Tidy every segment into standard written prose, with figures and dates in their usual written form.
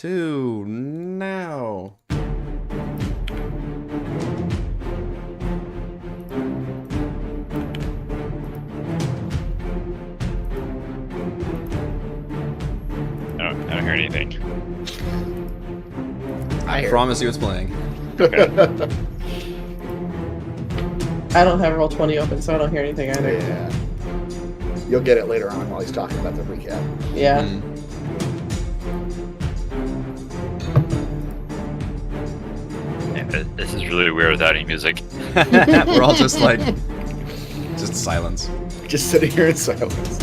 2, now. I don't hear anything. I promise you it's playing. Okay. I don't have Roll20 open, so I don't hear anything either. Yeah. You'll get it later on while he's talking about the recap. Yeah. Man, this is really weird without any music. We're all just like, just silence. Just sitting here in silence.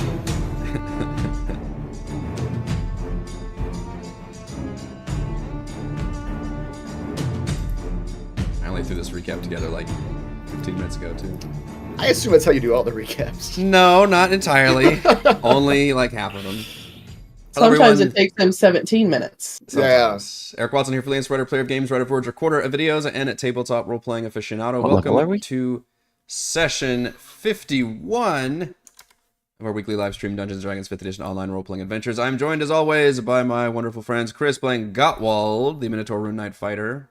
I only threw this recap together like 15 minutes ago, too. I assume that's how you do all the recaps. No, not entirely. Only like half of them. Hello, Sometimes everyone. it takes them 17 minutes. Sometimes. Eric Watson here, freelance writer, player of games, writer of words, recorder of videos, and a tabletop role-playing aficionado. Welcome to session 51 of our weekly live stream Dungeons & Dragons 5th edition online role-playing adventures. I'm joined, as always, by my wonderful friends Chris playing Gottwald, the Minotaur Rune Knight fighter.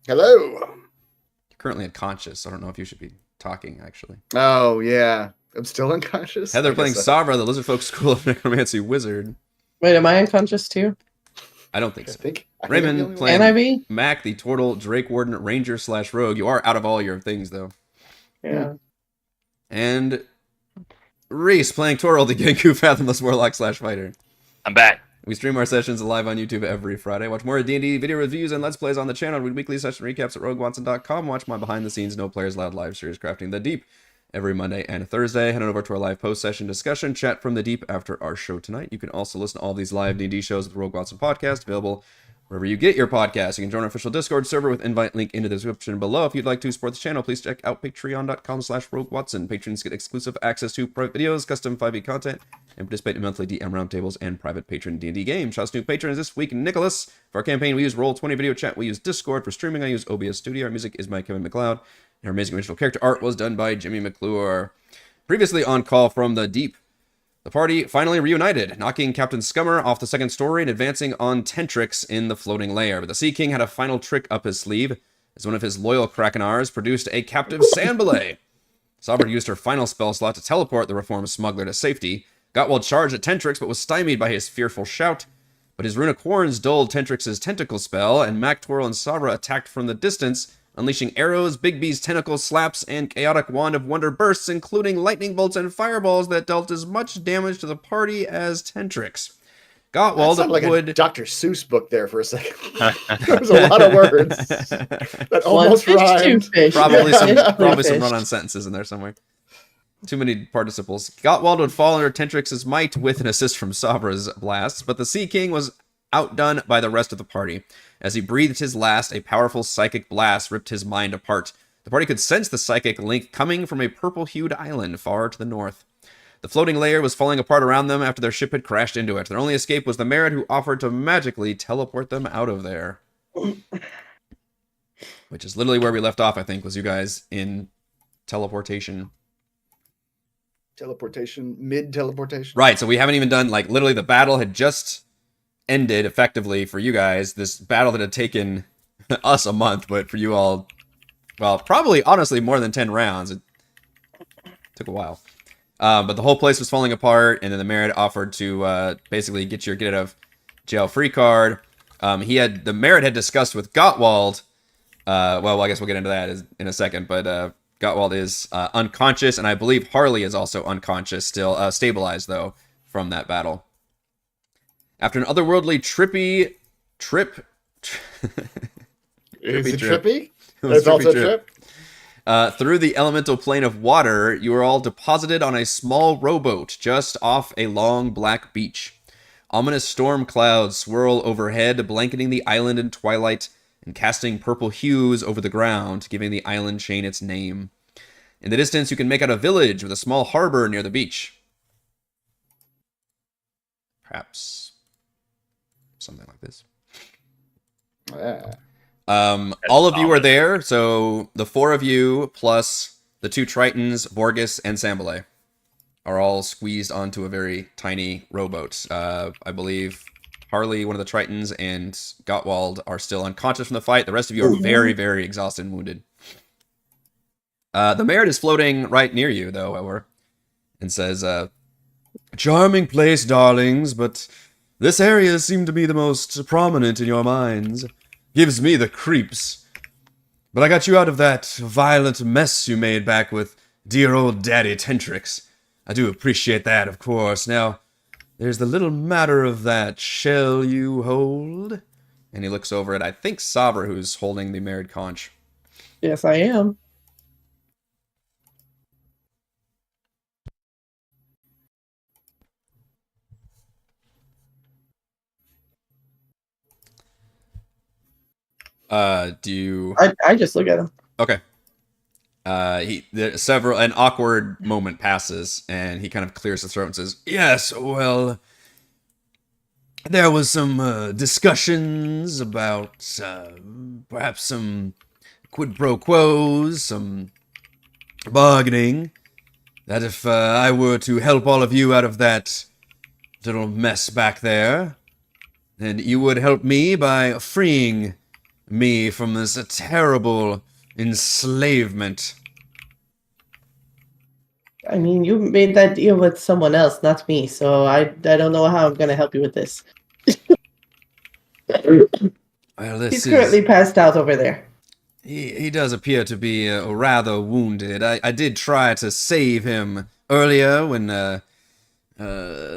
Hello. You're currently unconscious, so I don't know if you should be talking, actually. Oh, yeah. I'm still unconscious. Heather I playing guess so. Savra, the Lizard Folk School of Necromancy Wizard. Wait, am I unconscious too? I don't think I so. think I'm the Raymond only one. playing Can I be? Mac, the Turtle, Drake Warden, Ranger / Rogue. You are out of all your things, though. Yeah. And Reese playing Toril, the Genku Fathomless Warlock / Fighter. I'm back. We stream our sessions live on YouTube every Friday. Watch more D&D video reviews and Let's Plays on the channel. Read weekly session recaps at roguewatson.com. Watch my behind-the-scenes No Players Allowed live series Crafting the Deep every Monday and Thursday. Head on over to our live post-session discussion chat from the Deep after our show tonight. You can also listen to all these live D&D shows with the Rogue Watson podcast, available wherever you get your podcasts. You can join our official Discord server with invite link in the description below. If you'd like to support the channel, please check out patreon.com/roguewatson. Patrons get exclusive access to private videos, custom 5e content, and participate in monthly DM roundtables and private patron D&D games. Shouts to new patrons this week, Nicholas. For our campaign, we use Roll20 video chat. We use Discord. For streaming, I use OBS Studio. Our music is by Kevin MacLeod. And our amazing original character art was done by Jimmy McClure. Previously on Call from the Deep, the party finally reunited, knocking Captain Scummer off the second story and advancing on Tentrix in the floating lair. But the Sea King had a final trick up his sleeve, as one of his loyal Krakenars produced a captive sandballet. Sovereign used her final spell slot to teleport the reformed smuggler to safety. Gottwald charged at Tentrix, but was stymied by his fearful shout. But his runic horns dulled Tentrix's tentacle spell, and Mac, Twirl, and Savra attacked from the distance, unleashing arrows, Bigby's tentacle slaps, and chaotic wand of wonder bursts, including lightning bolts and fireballs that dealt as much damage to the party as Tentrix. Gottwald That sounded like would... a Dr. Seuss book there for a second. There was a lot of words that almost One fish, two rhymed. fish. Probably some Fish. run-on sentences in there somewhere. Too many participles. Gottwald would fall under Tentrix's might with an assist from Savra's blasts, but the Sea King was outdone by the rest of the party. As he breathed his last, a powerful psychic blast ripped his mind apart. The party could sense the psychic link coming from a purple-hued island far to the north. The floating layer was falling apart around them after their ship had crashed into it. Their only escape was the Merit, who offered to magically teleport them out of there. Which is literally where we left off, I think, was you guys in teleportation. Teleportation, mid-teleportation. Right, so we haven't even done, like, literally the battle had just ended effectively for you guys. This battle that had taken us a month, but for you all, well, probably honestly more than 10 rounds. It took a while. But the whole place was falling apart, and then the Merit offered to basically get your get out of jail free card. The Merit had discussed with Gottwald. Well, I guess we'll get into that in a second, but Gottwald is unconscious, and I believe Harley is also unconscious still, stabilized though from that battle. After an otherworldly trip. Is it trip. trippy? It was There's also trippy a trip. Through the elemental plane of water, you were all deposited on a small rowboat just off a long black beach. Ominous storm clouds swirl overhead, blanketing the island in twilight and casting purple hues over the ground, giving the island chain its name. In the distance, you can make out a village with a small harbor near the beach. Perhaps something like this. Yeah. All of you are there, so the 4 of you plus the 2 Tritons, Vorgus, and Sambalay are all squeezed onto a very tiny rowboat. I believe Harley, one of the Tritons, and Gottwald are still unconscious from the fight. The rest of you are very, very exhausted and wounded. The Merit is floating right near you, though, however, and says, "Charming place, darlings, but this area seemed to be the most prominent in your minds. Gives me the creeps. But I got you out of that violent mess you made back with dear old Daddy Tentrix. I do appreciate that, of course. Now, there's the little matter of that shell you hold." And he looks over at, I think, Sabra, who's holding the married conch. Yes, I am. Do you... I just look at him. Okay. An awkward moment passes, and he kind of clears his throat and says, "Yes, well, there was some discussions about perhaps some quid pro quos, some bargaining, that if I were to help all of you out of that little mess back there, then you would help me by freeing me from this terrible enslavement." I mean, you made that deal with someone else, not me. So I don't know how I'm going to help you with this. Well, He's currently passed out over there. He does appear to be rather wounded. I did try to save him earlier when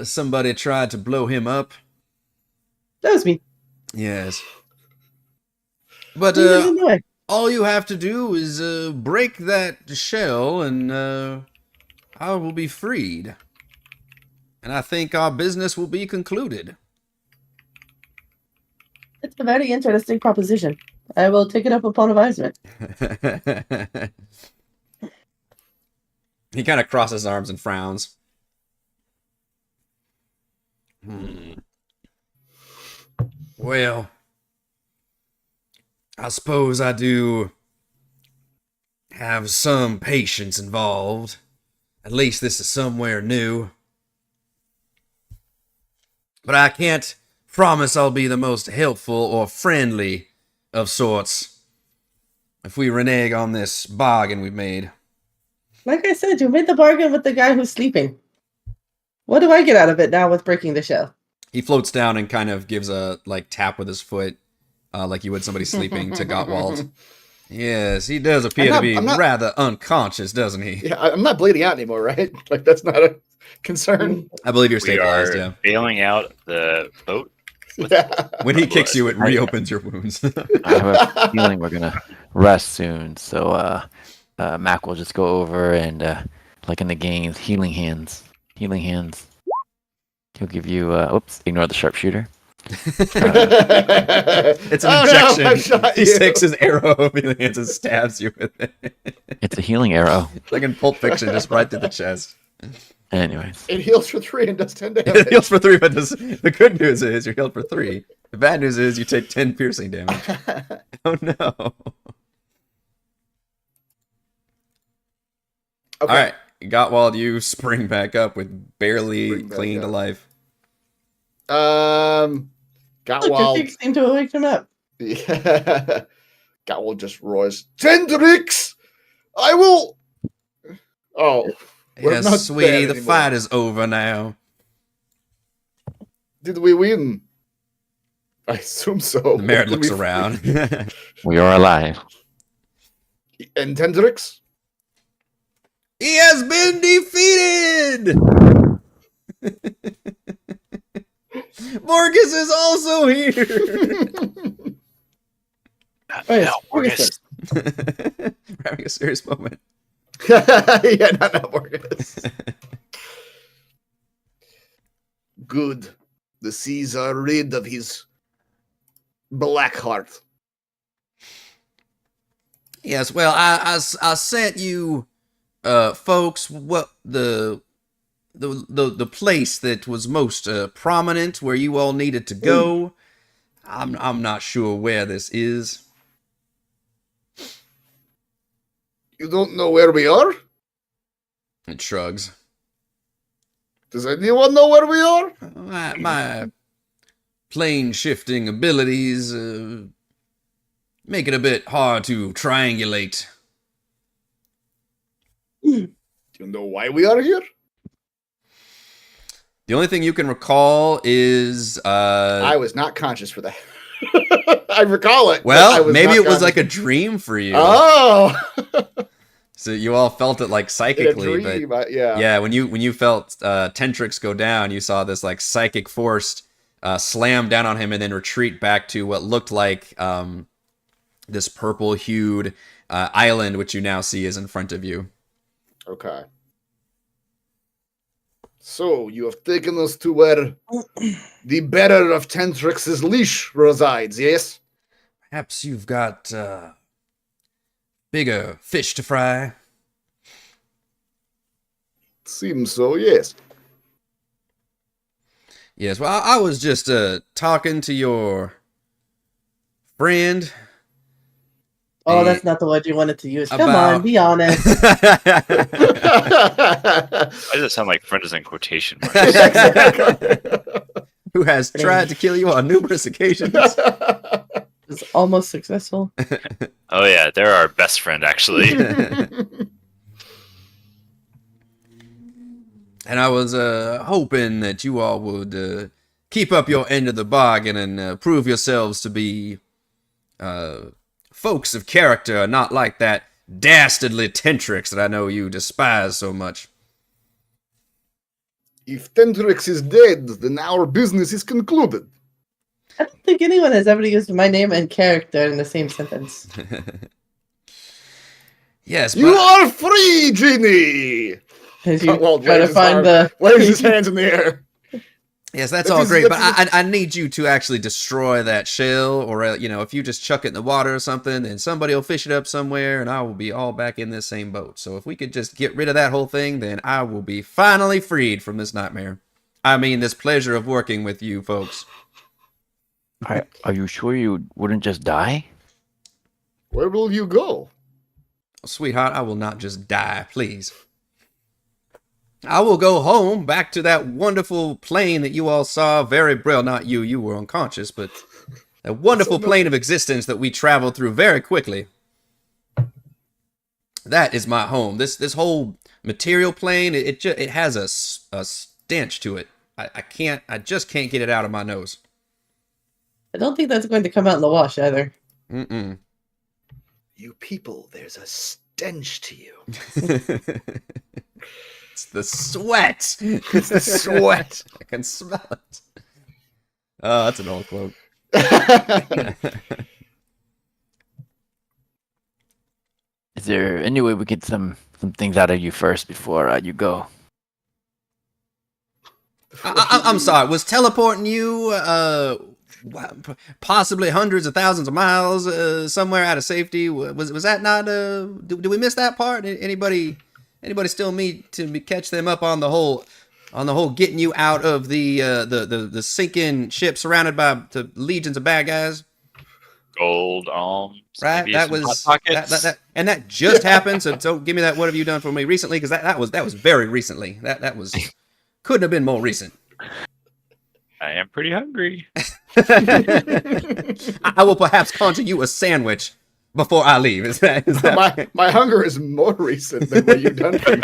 somebody tried to blow him up. That was me. Yes. But all you have to do is break that shell and I will be freed. And I think our business will be concluded. It's a very interesting proposition. I will take it up upon advisement. He kind of crosses his arms and frowns. Well, I suppose I do have some patience involved. At least this is somewhere new. But I can't promise I'll be the most helpful or friendly of sorts if we renege on this bargain we've made. Like I said, you made the bargain with the guy who's sleeping. What do I get out of it now with breaking the shell? He floats down and kind of gives a tap with his foot, like you would somebody sleeping, to Gottwald. Yes, he does appear to be rather unconscious, doesn't he? Yeah, I'm not bleeding out anymore, right? Like, that's not a concern. I believe you're We stabilized, are yeah. bailing out the boat. Yeah. When he kicks you, it reopens your wounds. I have a feeling we're gonna rest soon, so Mac will just go over and like in the games, healing hands. He'll give you oops, ignore the sharpshooter. It's an injection. No, I shot He you. takes his arrow over your hands and stabs you with it. It's a healing arrow. Like in Pulp Fiction, just right through the chest. Anyways, It heals for 3 and does 10 It damage. heals for 3, but the good news is you're healed for 3. The bad news is you take 10 piercing damage. Oh no. Okay. Alright, Gottwald, you spring back up with barely Spring back clinging to up. life. Look, your Gottwald. kicks seem to wake him up. Yeah. Gottwald just roars, "Tendrix! I will." Oh, we're not Yes, sweetie, bad the anymore. fight is over now. Did we win? I assume so. The Merit Did looks we- around. we are alive. And Tendrix? He has been defeated! Morgus is also here! Oh, yes, Morgus. Morgus. We're having a serious moment. Yeah, not Morgus. Good. The seas are rid of his black heart. Yes, well, I sent you, folks, what the place that was most prominent where you all needed to go. I'm not sure where this is. You don't know where we are? It shrugs. Does anyone know where we are? My plane shifting abilities make it a bit hard to triangulate. Do you know why we are here? The only thing you can recall is I was not conscious for that. I recall it. well, maybe it was like a dream for you. Oh, So you all felt it like psychically, in a dream, but yeah. when you felt Tentrix go down, you saw this like psychic force slam down on him and then retreat back to what looked like this purple-hued island, which you now see is in front of you. Okay. So you have taken us to where the bearer of Tentrix's leash resides, yes? Perhaps you've got bigger fish to fry. Seems so, yes. Yes, well, I was just talking to your friend. Oh, that's not the word you wanted to use. Come About- on, be honest. Why does it sound like friend is in quotation marks? Who has tried to kill you on numerous occasions. It's almost successful. Oh yeah, they're our best friend actually. And I was hoping that you all would keep up your end of the bargain and prove yourselves to be folks of character, not like that dastardly Tentrix that I know you despise so much. If Tentrix is dead, then our business is concluded. I don't think anyone has ever used my name and character in the same sentence. Yes, You but are free, Genie! As you Well, try to waves his find arm- the... Waves his hands in the air. yes, that's That all is- great. that But is- I need you to actually destroy that shell, or if you just chuck it in the water or something, then somebody will fish it up somewhere, and I will be all back in this same boat. So if we could just get rid of that whole thing, then I will be finally freed from this nightmare. I mean, this pleasure of working with you folks. Are you sure you wouldn't just die? Where will you go? Sweetheart, I will not just die, please. I will go home, back to that wonderful plane that you all saw very well. Not you, you were unconscious, but that wonderful plane of existence that we traveled through very quickly. That is my home. This whole material plane, it has a stench to it. I just can't get it out of my nose. I don't think that's going to come out in the wash either. Mm-mm. You people, there's a stench to you. It's the sweat. It's the sweat. I can smell it. Oh, that's an old quote. Is there any way we get some things out of you first before you go? I'm sorry. Was teleporting you possibly hundreds of thousands of miles somewhere out of safety? Was that not? Did we miss that part? Anybody still need to catch them up on the whole getting you out of the sinking ship surrounded by the legions of bad guys? Gold alms. Right, maybe that some was Hot Pockets. that just happened. So don't give me that. What have you done for me recently? Because that was very recently. That was couldn't have been more recent. I am pretty hungry. I will perhaps conjure you a sandwich before I leave. Is that my hunger is more recent than what you've done for me.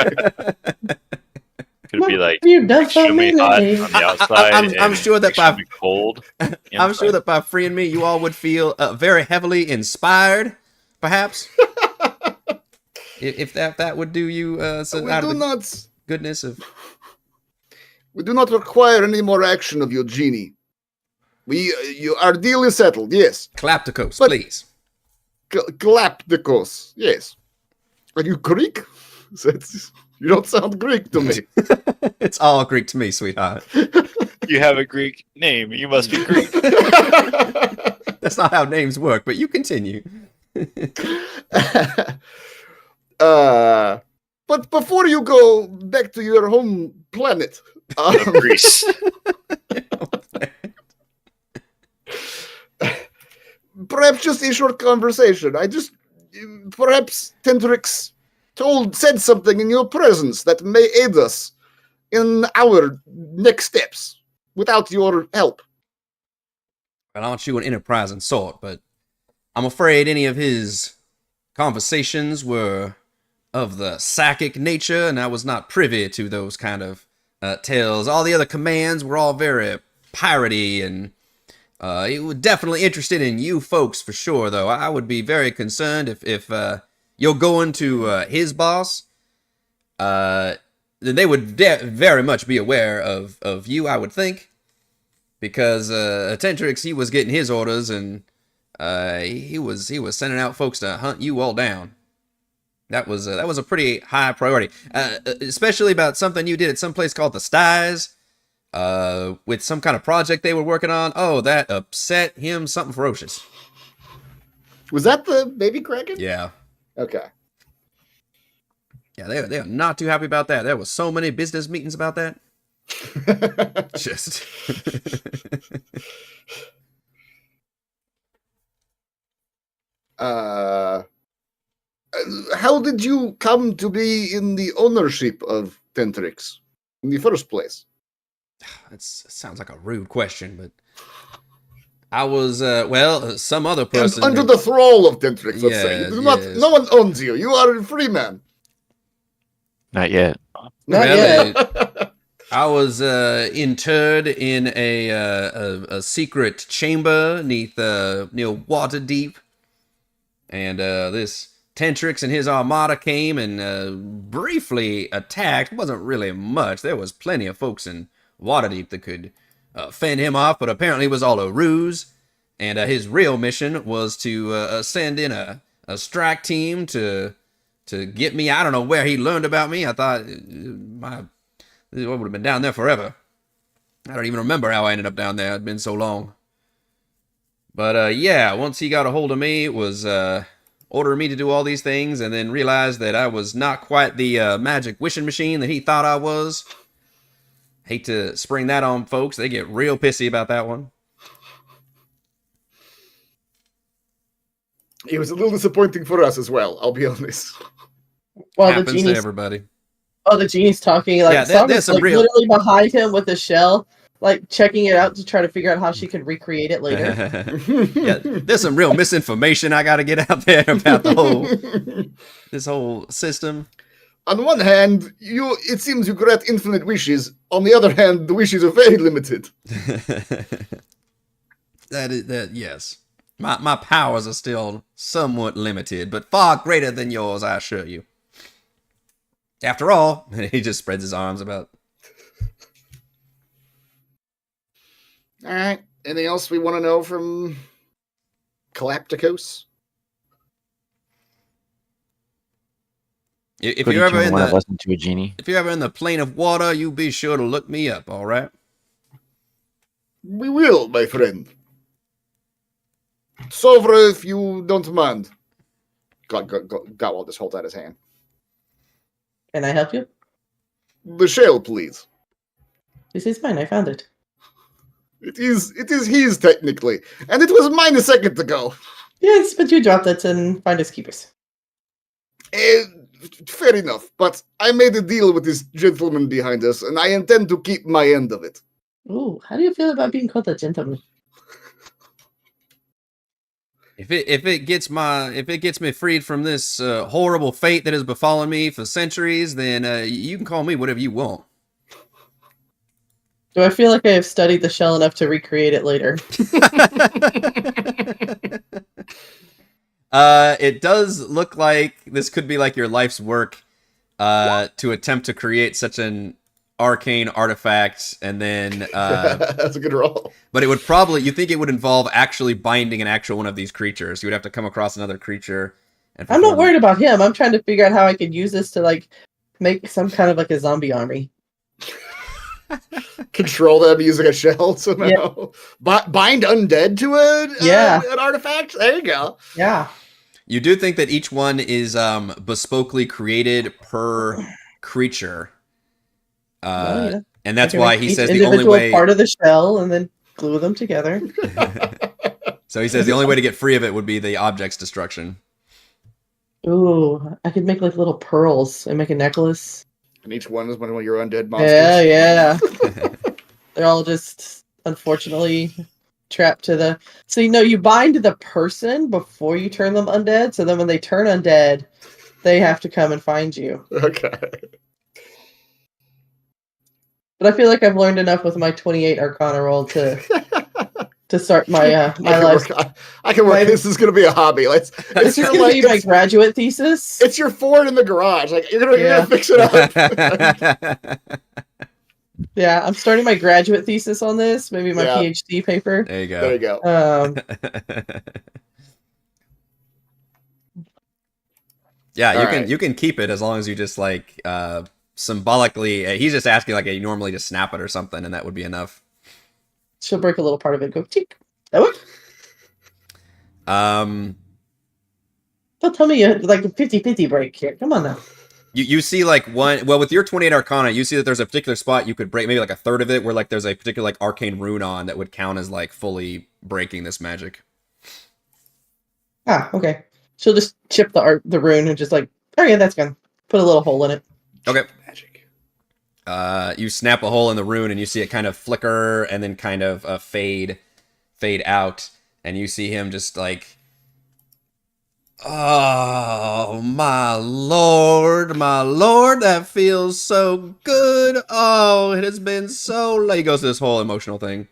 Could it be like You've done so extremely hot many. on the outside? I'm and sure that extremely cold. I'm sure that by freeing me, you all would feel very heavily inspired, perhaps. if that would do you out of the goodness of. We do not require any more action of you, Genie. Our deal is settled, yes. Clapticos, But- please. Galapagos, yes. Are you Greek? You don't sound Greek to me. It's all Greek to me, sweetheart. You have a Greek name. You must be Greek. That's not how names work, but you continue. But before you go back to your home planet, Greece. perhaps just a short conversation. Perhaps Tentrix said something in your presence that may aid us in our next steps without your help. But aren't you an enterprising sort? But I'm afraid any of his conversations were of the psychic nature, and I was not privy to those kind of tales. All the other commands were all very piratey, and he was definitely interested in you folks for sure, though. I would be very concerned if you're going to his boss. Then they would very much be aware of you, I would think. Because Tentrix, he was getting his orders, and he was sending out folks to hunt you all down. That was a pretty high priority, especially about something you did at some place called the Styes, with some kind of project they were working on. Oh, that upset him something ferocious. Was that the baby Kraken? Yeah, Okay. yeah, they are not too happy about that. There was so many business meetings about that. Just. How did you come to be in the ownership of Tentrix in the first place? That sounds like a rude question, but I was, some other And person. under the thrall of Tentrix, let's say. Yeah, You do not, yes. no one owns you. You are a free man. Not yet. Not Well, yet. I was interred in a secret chamber neath near Waterdeep, and this Tentrix and his armada came and briefly attacked. Wasn't really much. There was plenty of folks in Waterdeep that could fend him off, but apparently it was all a ruse. And his real mission was to send in a strike team to get me. I don't know where he learned about me. I thought I would have been down there forever. I don't even remember how I ended up down there. It'd been so long. But yeah, once he got a hold of me, it was ordering me to do all these things, and then realized that I was not quite the magic wishing machine that he thought I was. Hate to spring that on folks. They get real pissy about that one. It was a little disappointing for us as well, I'll be honest. While the Happens to genie's everybody. the genie's talking, like Yeah, there's Summer's some like real- literally behind him with a shell, like checking it out to try to figure out how she can recreate it later. Yeah, there's some real misinformation I got to get out there about this whole system. On one hand, it seems you grant infinite wishes. On the other hand, the wishes are very limited. Yes. My powers are still somewhat limited, but far greater than yours, I assure you. After all, he just spreads his arms about. All right. Anything else we want to know from Galapagos? If Could you're ever you in want to the listen to a genie? if you're ever in the plane of water, you be sure to look me up. All right. We will, my friend. Sovra, if you don't mind. Got all this hold out his hand. Can I help you? The shell, please. This is mine. I found it. It is his technically, and it was mine a second ago. Yes, but you dropped it and finders keepers. Fair enough, but I made a deal with this gentleman behind us, and I intend to keep my end of it. Ooh, how do you feel about being called a gentleman? If it gets me freed from this horrible fate that has befallen me for centuries, then you can call me whatever you want. Do I feel like I have studied the shell enough to recreate it later? It does look like this could be like your life's work to attempt to create such an arcane artifact, and then That's a good roll. but it would probably, you think it would involve actually binding an actual one of these creatures. You would have to come across another creature. And I'm not perform- worried about him. I'm trying to figure out how I could use this to like make some kind of like a zombie army. Control them using a shell somehow. Bind undead to an artifact. There you go. Yeah. You do think that each one is bespokely created per creature. Well, yeah. And that's I can why make he each says the only individual way. part of the shell and then glue them together. So he says the only way to get free of it would be the object's destruction. Ooh, I could make like little pearls and make a necklace. And each one is one of your undead monsters. Yeah. They're all just unfortunately trapped to the. So you bind the person before you turn them undead. So then when they turn undead, they have to come and find you. Okay. But I feel like I've learned enough with my 28 Arcana roll to start my my life. I can work. This is gonna be a hobby. This is gonna be my graduate thesis. It's your Ford in the garage. Like you're gonna fix it up. Yeah, I'm starting my graduate thesis on this. Maybe my PhD paper. There you go. There you go. Yeah, you can keep it as long as you just like symbolically. He's just asking like you normally just snap it or something, and that would be enough. She'll break a little part of it. Go tick. That work? Don't tell me you had like a 50-50 break here. Come on now. You see like with your 28 Arcana, you see that there's a particular spot you could break, maybe like a third of it, where like there's a particular like arcane rune on that would count as like fully breaking this magic. Ah, okay. She'll just chip the rune and just like, oh yeah, that's gone. Put a little hole in it. Okay. Magic. You snap a hole in the rune and you see it kind of flicker and then kind of fade out, and you see him just like, oh my lord, that feels so good. Oh, it has been so late. He goes to this whole emotional thing.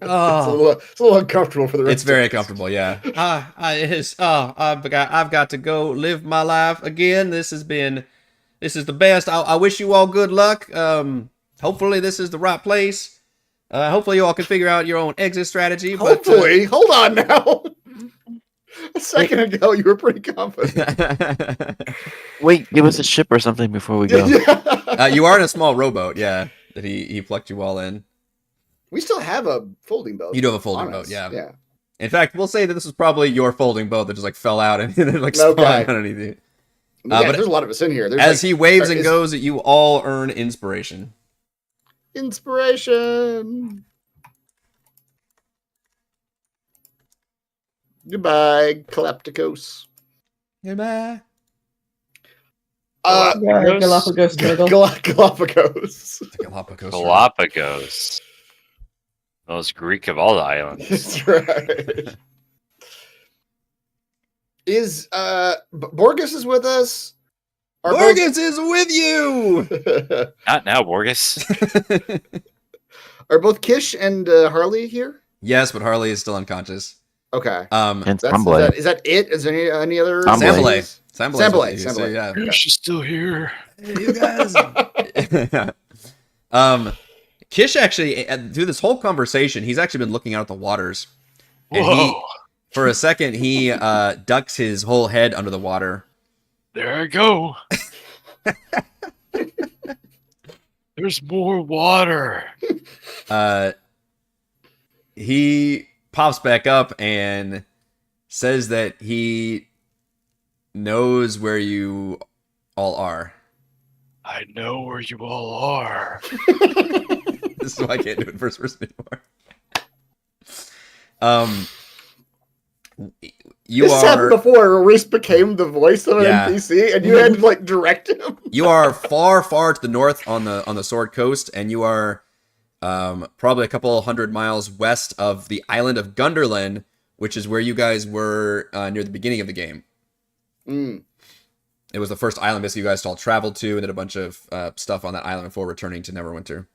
Oh, it's a little uncomfortable for the rest. It's very comfortable, yeah. It is. I've got to go live my life again. This is the best. I wish you all good luck. Hopefully this is the right place. Hopefully you all can figure out your own exit strategy. Hopefully, hold on now. A second ago, you were pretty confident. Wait, give us a ship or something before we go. You are in a small rowboat, yeah. That he plucked you all in. We still have a folding boat. You do have a folding boat, yeah. In fact, we'll say that this was probably your folding boat that just like fell out and then like spawned underneath you. But there's a lot of us in here. As he waves and goes, you all earn inspiration. Inspiration. Goodbye, Galapagos. Goodbye. Galapagos turtle. Galapagos. Galapagos. Most Greek of all the islands. That's right. Is Borges is with us? Borges is with you. Not now, Borges. Are both Kish and Harley here? Yes, but Harley is still unconscious. Okay. And Is that it? Is there any other? Sambalay. Yeah. She's still here. Hey, you guys. Kish actually, through this whole conversation, he's actually been looking out at the waters. And for a second, he ducks his whole head under the water. There I go. There's more water. He pops back up and says that he knows where you all are. I know where you all are. This is why I can't do it first person anymore. This happened before, where Reese became the voice of an NPC, and you had to like direct him. You are far, far to the north on the Sword Coast, and you are probably a couple 100 miles west of the island of Gunderland, which is where you guys were near the beginning of the game. It was the first island basically you guys all traveled to, and did a bunch of stuff on that island before returning to Neverwinter.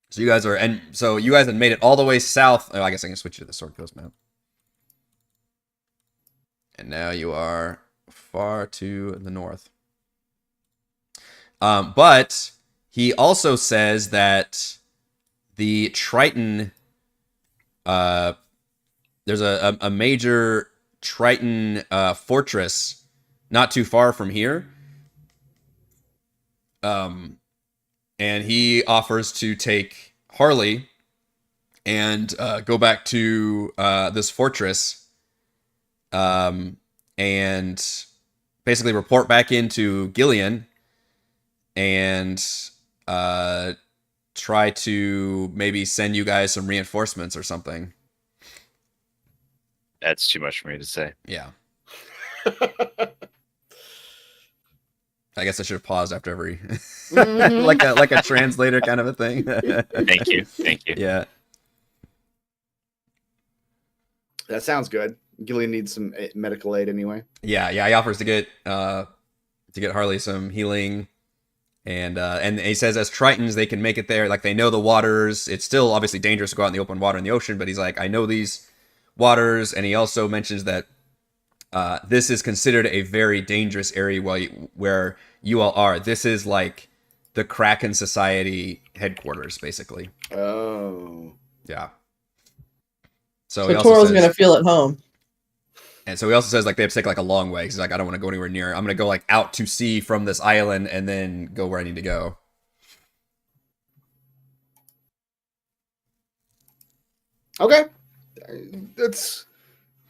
So you guys had made it all the way south. Oh, I guess I can switch you to the Sword Coast map. And now you are far to the north. But he also says that the Triton, there's a major Triton fortress not too far from here. And he offers to take Harley and go back to this fortress and basically report back into Gillian and try to maybe send you guys some reinforcements or something. That's too much for me to say. Yeah. I guess I should have paused after every Mhm. like a translator kind of a thing. Thank you. Thank you. Yeah. That sounds good. Gillian needs some medical aid anyway. Yeah, he offers to get Harley some healing, and he says as Tritons they can make it there. Like they know the waters. It's still obviously dangerous to go out in the open water in the ocean, but he's like, I know these waters, and he also mentions that this is considered a very dangerous area where you all are. This is like the Kraken Society headquarters, basically. Oh. Yeah. So So he also Toro's says, gonna feel at home. and so he also says like they have to take like a long way. He's like, I don't want to go anywhere near. I'm gonna go like out to sea from this island and then go where I need to go. Okay.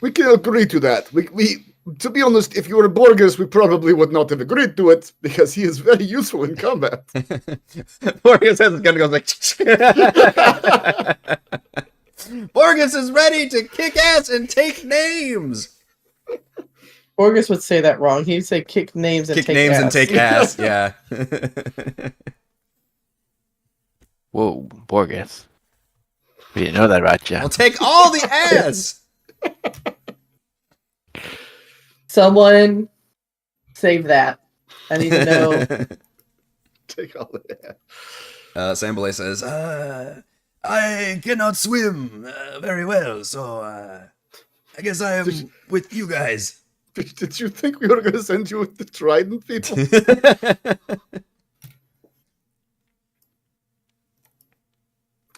We can agree to that. We to be honest, if you were Borges, we probably would not have agreed to it because he is very useful in combat. Borges has his gun and goes like, Borges is ready to kick ass and take names. Borges would say that wrong. He'd say kick names and Kick take names ass. and take ass. Yeah. Whoa, Borges. We didn't know that about you. I'll take all the ass. Someone save that. I need to know. Take all of that. Sambale says, I cannot swim very well, so I guess I am with you guys. Did you think we were going to send you with the Trident people?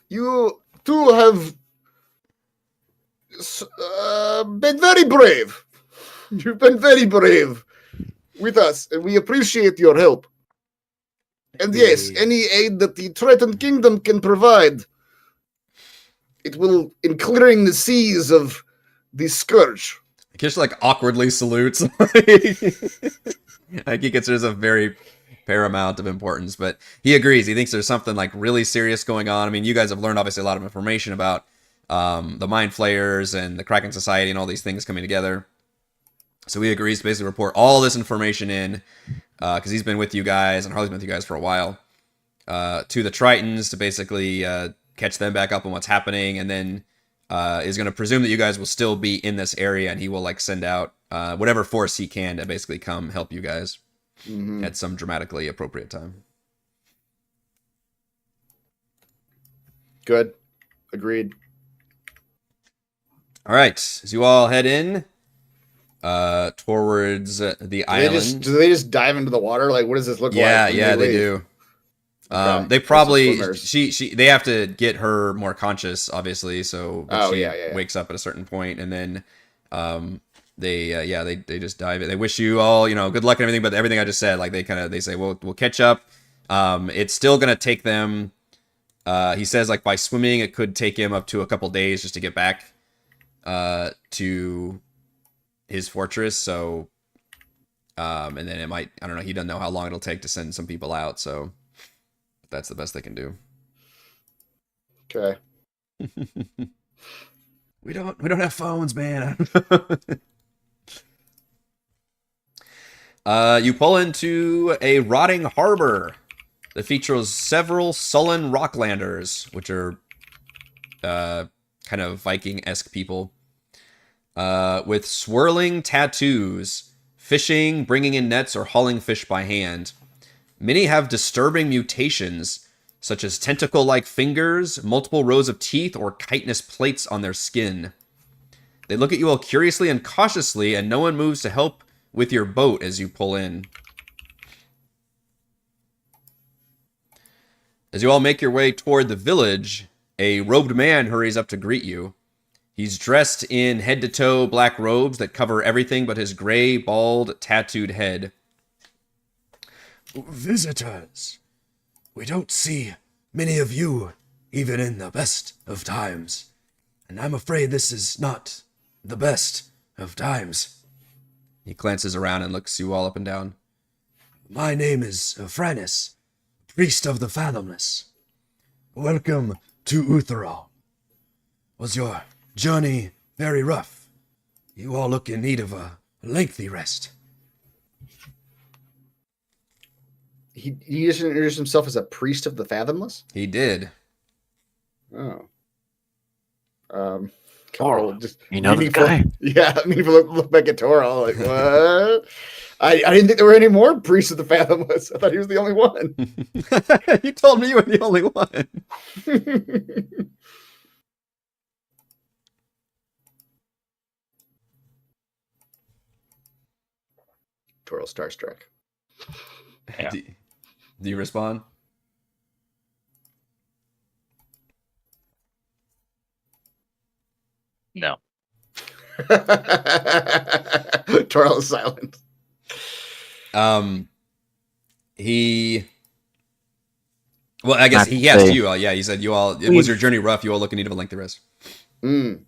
You two have been very brave. You've been very brave with us, and we appreciate your help. And yes, any aid that the Triton Kingdom can provide, it will, in clearing the seas of the Scourge. Kish like awkwardly salutes. Like he considers a very paramount of importance, but he agrees. He thinks there's something like really serious going on. I mean, you guys have learned obviously a lot of information about the mind flayers and the Kraken Society and all these things coming together. So he agrees to basically report all this information in, because he's been with you guys and Harley's been with you guys for a while, to the Tritons to basically catch them back up on what's happening, and then is going to presume that you guys will still be in this area, and he will like send out whatever force he can to basically come help you guys at some dramatically appropriate time. Good. Agreed. All right, as you all head in towards the island. Do they just dive into the water? Like, what does this look like? Yeah, they do. Okay. They probably Swimmers. they have to get her more conscious, obviously. So she yeah. wakes up at a certain point, and then they just dive in. They wish you all good luck and everything, but everything I just said, like they say we'll catch up. It's still gonna take them. He says like by swimming it could take him up to a couple days just to get back to his fortress. So and then it might, I don't know, he doesn't know how long it'll take to send some people out, so that's the best they can do. Okay. We don't have phones, man. You pull into a rotting harbor that features several sullen rocklanders, which are kind of Viking-esque people, with swirling tattoos, fishing, bringing in nets, or hauling fish by hand. Many have disturbing mutations, such as tentacle-like fingers, multiple rows of teeth, or chitinous plates on their skin. They look at you all curiously and cautiously, and no one moves to help with your boat as you pull in. As you all make your way toward the village, a robed man hurries up to greet you. He's dressed in head-to-toe black robes that cover everything but his gray, bald, tattooed head. Visitors. We don't see many of you, even in the best of times. And I'm afraid this is not the best of times. He glances around and looks you all up and down. My name is Franis, priest of the Fathomless. Welcome to Uthral. Was your journey very rough? You all look in need of a lengthy rest. he just introduced himself as a priest of the Fathomless. He did. Oh. Toral, just you know this meaningful- guy? Yeah, I mean, if you look back at Toral, like, what? I didn't think there were any more priests of the Fathomless. I thought he was the only one. You told me you were the only one. Toral starstruck. Yeah. Do you respond? No. Toral is silent. He. Well, I guess he asked you all. Yeah, he said you all. Was your journey rough? You all look in need of a lengthy rest. Mm.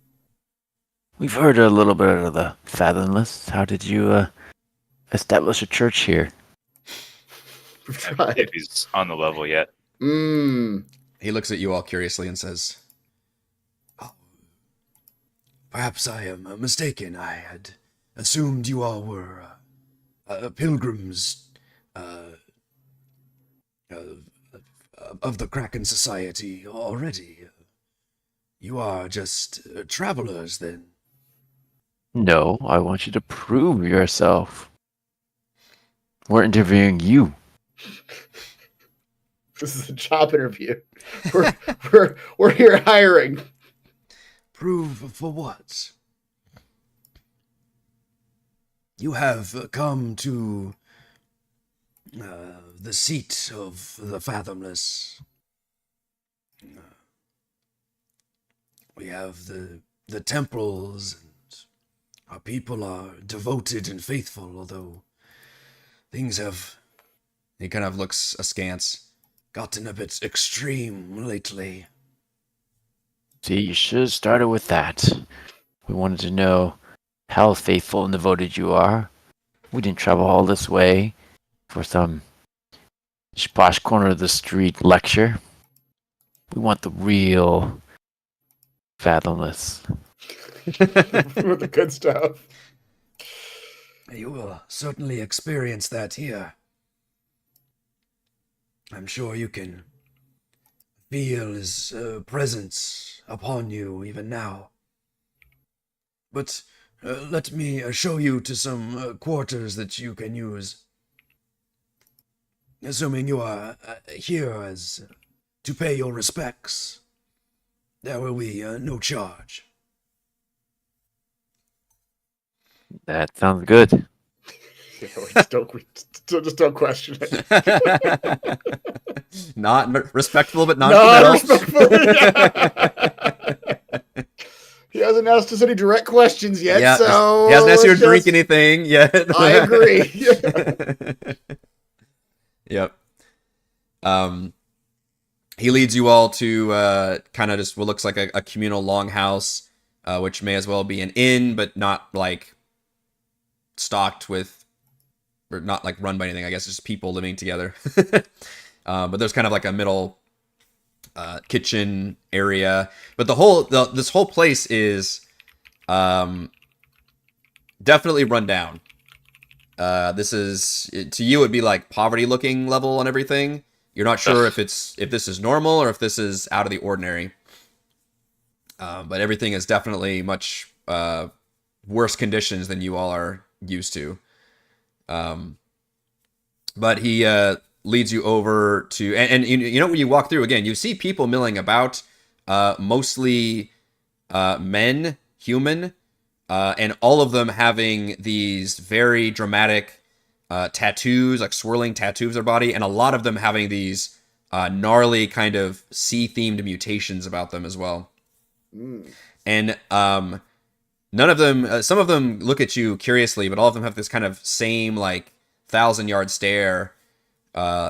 We've heard a little bit of the Fathomless. How did you establish a church here? We've If tried. he's on the level yet. Mm. He looks at you all curiously and says, "Oh, perhaps I am mistaken. I had assumed you all were pilgrims of the Kraken Society already. You are just travelers, then." No, I want you to prove yourself. We're interviewing you. This is a job interview. We're here hiring. Prove for what? You have come to the seat of the Fathomless. We have the temples, and our people are devoted and faithful, although things have, he kind of looks askance, gotten a bit extreme lately. See, you should have started with that. We wanted to know how faithful and devoted you are. We didn't travel all this way for some posh corner of the street lecture. We want the real Fathomless. With the good stuff. You will certainly experience that here. I'm sure you can feel his presence upon you even now. But let me show you to some quarters that you can use. Assuming you are here as to pay your respects, there will be no charge. That sounds good. Yeah, we just don't question it. Not respectful, but Not non-committal. He hasn't asked us any direct questions yet, Yeah, so he hasn't asked you to let's drink just- anything yet. I agree. Yep. He leads you all to kind of just what looks like a communal longhouse, which may as well be an inn, but not like stocked with, or not like run by anything. I guess it's just people living together. But there's kind of like a middle kitchen area. But this whole place is definitely run down. This is, to you, it'd be like poverty looking level and everything. You're not sure if this is normal or if this is out of the ordinary. But everything is definitely much worse conditions than you all are used to. But he leads you over to, and you know, when you walk through again, you see people milling about, mostly men, human, and all of them having these very dramatic tattoos, like swirling tattoos of their body, and a lot of them having these gnarly kind of sea-themed mutations about them as well. And none of them, some of them look at you curiously, but all of them have this kind of same like 1,000-yard stare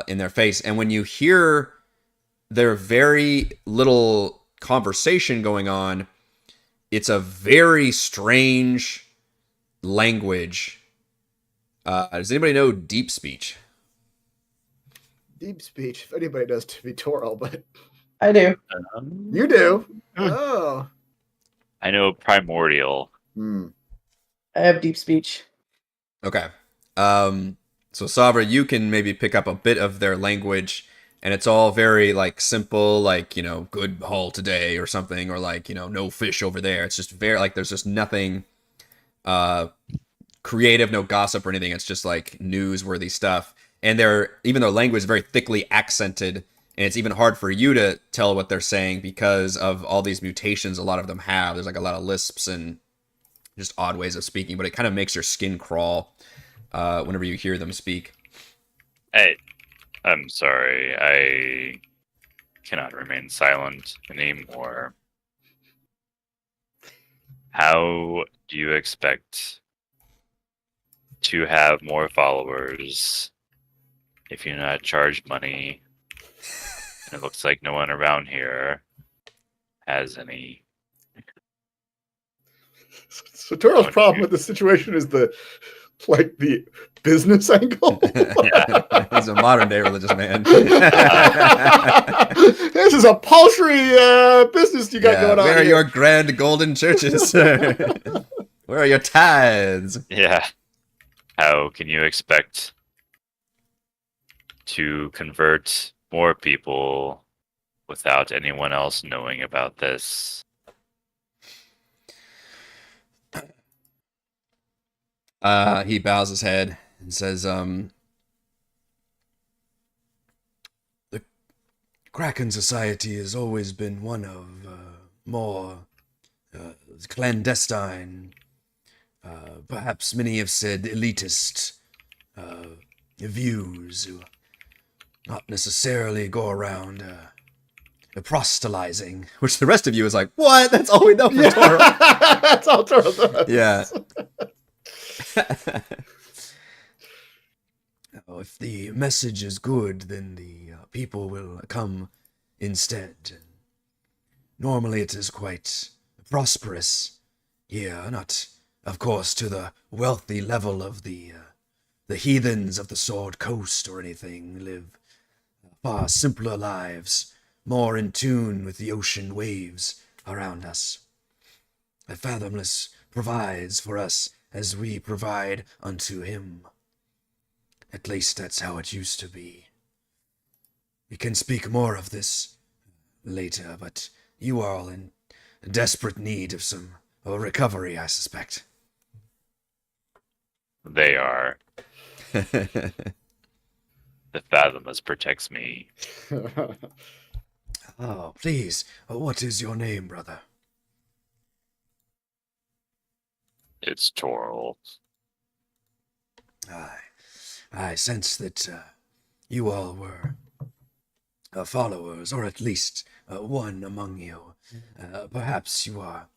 in their face. And when you hear their very little conversation going on, it's a very strange language. Does anybody know deep speech? Deep speech, if anybody does, to be Toral, but I do. you do. Oh. I know primordial. Hmm. I have deep speech. Okay. So Sabra, you can maybe pick up a bit of their language, and it's all very like simple, like, you know, good haul today or something, or like, you know, no fish over there. It's just very like there's just nothing creative, no gossip or anything. It's just like newsworthy stuff. And even their language is very thickly accented, and it's even hard for you to tell what they're saying because of all these mutations a lot of them have. There's like a lot of lisps and just odd ways of speaking, but it kind of makes your skin crawl whenever you hear them speak. Hey, I'm sorry. I cannot remain silent anymore. How do you expect to have more followers if you not charge money? And it looks like no one around here has any. So Toro's problem with the situation is the business angle. Yeah. He's a modern day religious man. This is a paltry business you got going on Where are here. your grand golden churches? Where are your tithes? Yeah. How can you expect to convert more people without anyone else knowing about this? He bows his head and says, the Kraken Society has always been one of more clandestine, perhaps many have said elitist views who not necessarily go around proselytizing, which the rest of you is like, what? That's all we know for Toro. That's all Toro does. Yeah. If the message is good, then the people will come instead. Normally it is quite prosperous here, not, of course, to the wealthy level of the heathens of the Sword Coast or anything. Live far simpler lives, more in tune with the ocean waves around us. The Fathomless provides for us as we provide unto him. At least that's how it used to be. We can speak more of this later, but you are all in desperate need of some recovery, I suspect. They are. The Fathomless protects me. Oh, please, what is your name, brother? It's Toril. I sense that you all were followers, or at least one among you. Perhaps you are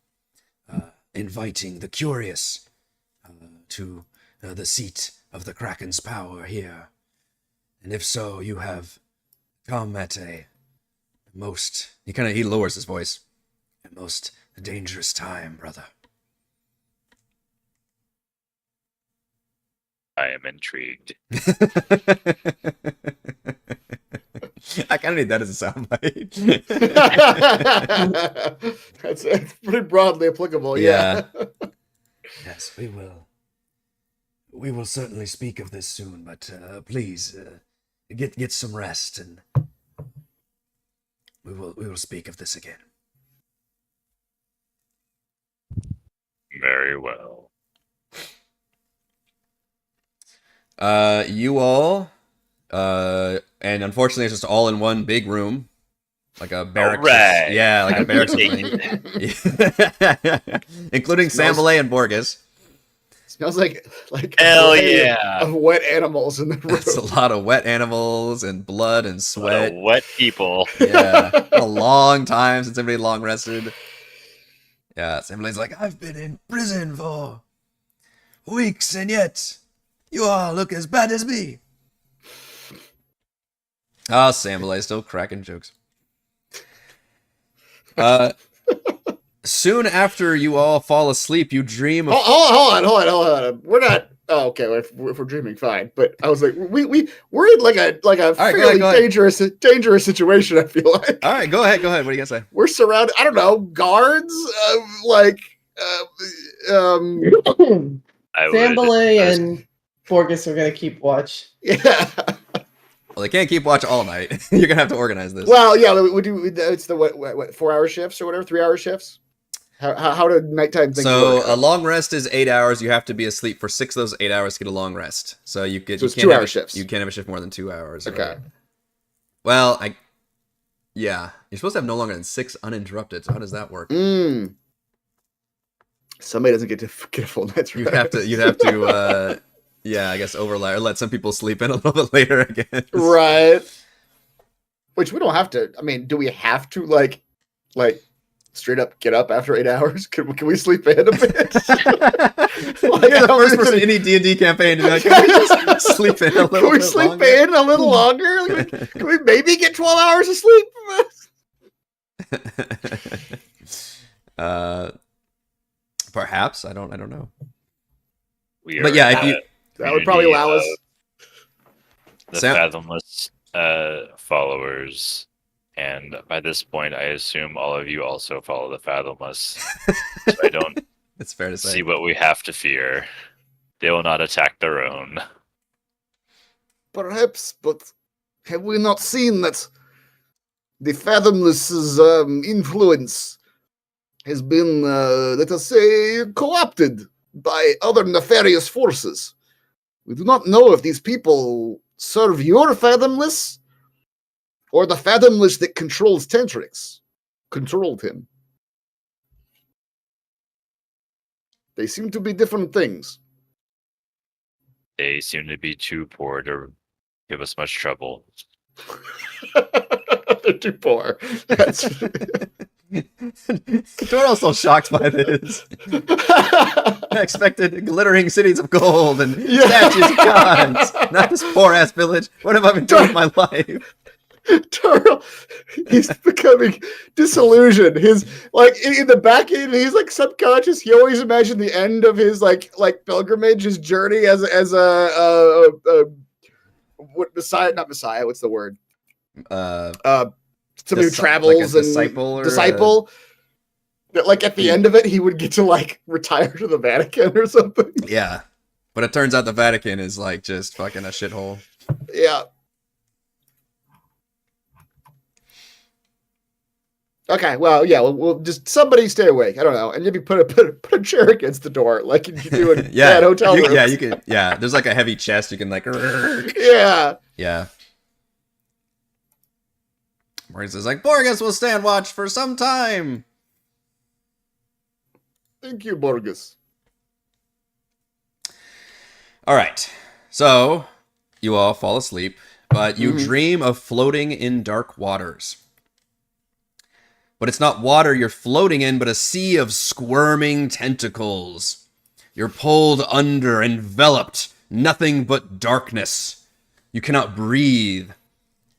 inviting the curious to the seat of the Kraken's power here. And if so, you have come at a most... He lowers his voice. A most dangerous time, brother. I am intrigued. I kind of need that as a soundbite. That's pretty broadly applicable. Yeah. Yes, we will. We will certainly speak of this soon, but please get some rest, and we will speak of this again. Very well. You all, and unfortunately, it's just all in one big room, like a barracks. Right. Yeah, like a barracks building, including Sambalay and Borges. Smells like Hell a parade yeah. of wet animals in the room. It's a lot of wet animals and blood and sweat. Wet people. Yeah, a long time since everybody long rested. Yeah, Sambalay's like, I've been in prison for weeks, and yet you all look as bad as me. Oh, Sambalay still cracking jokes. Soon after you all fall asleep, you dream of... Hold on. We're not. Oh, okay. If we're dreaming, fine. But I was like, we're in like a right, fairly go ahead. dangerous situation. I feel like. All right, go ahead. What are you gonna say? We're surrounded. I don't know, guards. I would Sambalay and Borges are gonna keep watch. Yeah. Well, they can't keep watch all night. You're gonna have to organize this. Well, yeah, we do. It's the what 4-hour shifts or whatever, 3-hour shifts. How do nighttime things So work? a long rest is 8 hours. You have to be asleep for 6 of those 8 hours to get a long rest. So you get So it's you can't 2-hour have a, shifts. You can't have a shift more than 2 hours. Okay. Well, yeah, you're supposed to have no longer than 6 uninterrupted. So how does that work? Somebody doesn't get a full night's rest. You'd have to. Yeah, I guess overlay or let some people sleep in a little bit later. I guess. Right. Which we don't have to. I mean, do we have to like straight up get up after 8 hours? Can we sleep in a bit? Like the first person in any D&D campaign to be like, can we just sleep in a little Can we bit sleep longer? in a little longer? Can we maybe get 12 hours of sleep? Perhaps I don't know. But yeah, if you That would probably allow us. the Sam- fathomless followers, and by this point, I assume all of you also follow the fathomless. So I don't it's fair to say. see what we have to fear. They will not attack their own. Perhaps, but have we not seen that the Fathomless's influence has been, let us say, co-opted by other nefarious forces? We do not know if these people serve your Fathomless or the Fathomless that controlled him. They seem to be different things. They seem to be too poor to give us much trouble. They're too poor. That's... Toro's so shocked by this. I expected glittering cities of gold and statues of gods. Not this poor ass village. What have I been doing with my life? Toro, he's becoming disillusioned. His like in the back end, he's like subconscious. He always imagined the end of his like pilgrimage, his journey as a what Messiah? Not Messiah. What's the word? Somebody who travels like a and disciple. That like at the end of it, he would get to like retire to the Vatican or something. Yeah, but it turns out the Vatican is like just fucking a shithole. Yeah. Okay, well, yeah, we'll just somebody stay awake. I don't know, and maybe put a chair against the door like you do in bad hotel rooms. Yeah, you can. Yeah, there's like a heavy chest. You can like. Yeah. Yeah. Borges is like, Borges will stand watch for some time. Thank you, Borges. All right, so you all fall asleep, but you dream of floating in dark waters. But it's not water you're floating in, but a sea of squirming tentacles. You're pulled under, enveloped, nothing but darkness. You cannot breathe.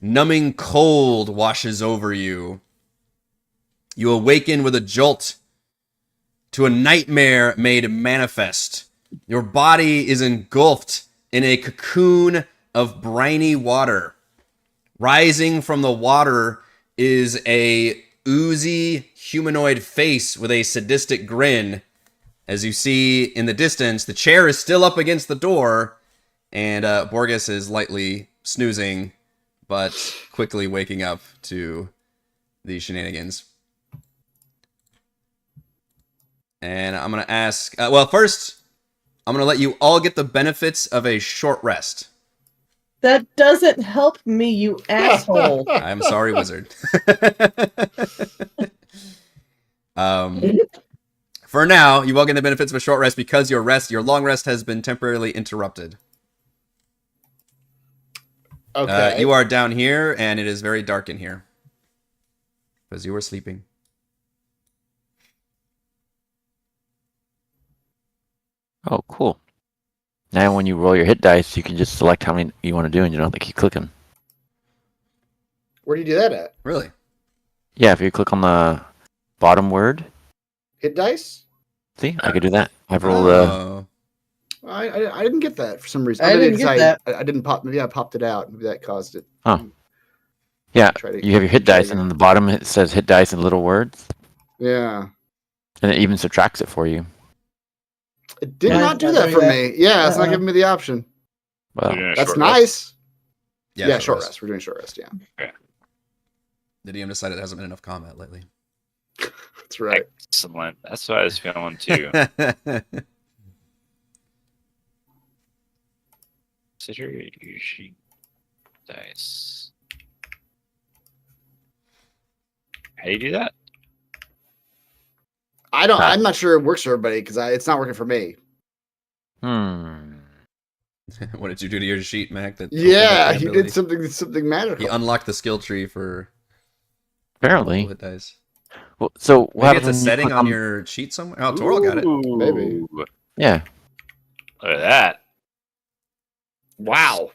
Numbing cold washes over you. You awaken with a jolt to a nightmare made manifest. Your body is engulfed in a cocoon of briny water. Rising from the water is a oozy humanoid face with a sadistic grin. As you see in the distance, the chair is still up against the door, and Borges is lightly snoozing, but quickly waking up to the shenanigans. And I'm going to ask... well, first, I'm going to let you all get the benefits of a short rest. That doesn't help me, you asshole. I'm sorry, wizard. For now, you all get the benefits of a short rest because your long rest has been temporarily interrupted. Okay. You are down here, and it is very dark in here because you were sleeping. Oh, cool. Now when you roll your hit dice, you can just select how many you want to do, and you don't have to keep clicking. Where do you do that at? Really? Yeah, if you click on the bottom word, Hit dice? see, I could do that. I've rolled Oh. I didn't get that for some reason. I didn't get that. I didn't pop. Maybe I popped it out. Maybe that caused it. Oh. Yeah, Try to- you have your hit try dice, and then the bottom it says hit dice in little words, Yeah. and it even subtracts it for you. It did Yeah, not do it's that not for doing me. Yeah, it's not Uh-uh. giving me the option. We're Well, doing a That's short rest. nice. Yeah, Yeah, short rest. We're doing short rest. Yeah, The DM decided there hasn't been enough combat lately. that's right. Excellent. That's what I was feeling too. Consider your sheet dice. How do you do that? I'm not sure it works for everybody because it's not working for me. What did you do to your sheet, Mac? That Yeah, he he did something magical. He unlocked the skill tree for apparently. hit dice. Well, so what Maybe it's happens a when you setting click on your sheet somewhere. Oh, Toral got it. Maybe. Ooh, Yeah. Look at that. Wow.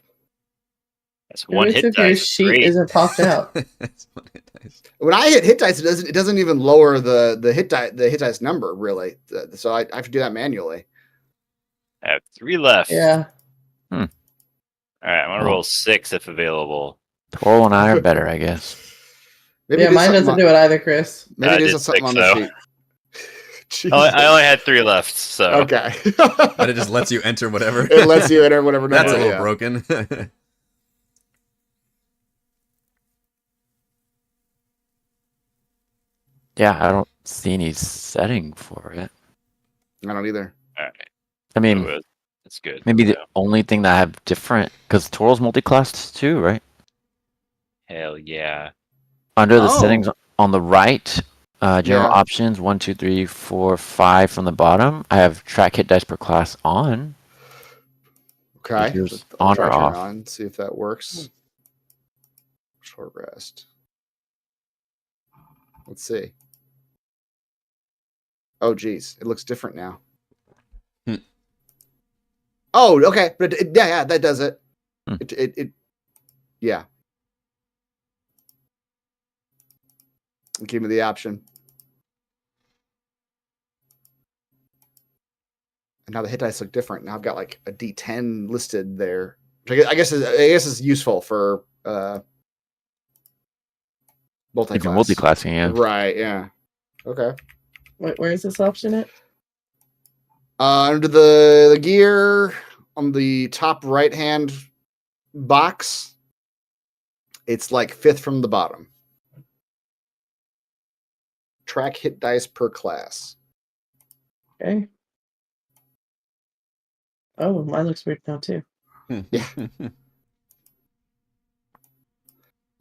That's one It's hit if your dice. sheet Great. isn't popped out. It's one hit dice. When I hit dice, it doesn't even lower the hit dice number really. So I have to do that manually. I have 3 left. Yeah. All right, I'm gonna roll 6 if available. Toral and I are better, I guess. Maybe Yeah, do mine something doesn't on- do it either, Chris. Maybe I do did something on think the so. sheet. I only had 3 left, so Okay. But it just lets you enter whatever. It lets you enter whatever number. That's a little yeah. broken. Yeah, I don't see any setting for it. I don't either. all right. I mean, That's good. maybe the So, only thing that I have different, because Toral's multi-classed too, right? hell yeah. Under the Oh. settings on the right, general Yeah. options 1, 2, 3, 4, 5 from the bottom. I have track hit dice per class on. Okay. Is yours I'll on try or turn it off? on, see if that works. Short rest. Let's see. Oh, geez. It looks different now. Hmm. Oh, okay. But yeah, that does it. Hmm. Yeah. It gave me the option. And now the hit dice look different. Now I've got like a D10 listed there. Which I guess is useful for multi-class. If you're multi-classing, yeah. Right, yeah. Okay. Wait, where is this option at? Under the gear on the top right hand box, it's like 5th from the bottom. Track hit dice per class. Okay. Oh, mine looks weird now too.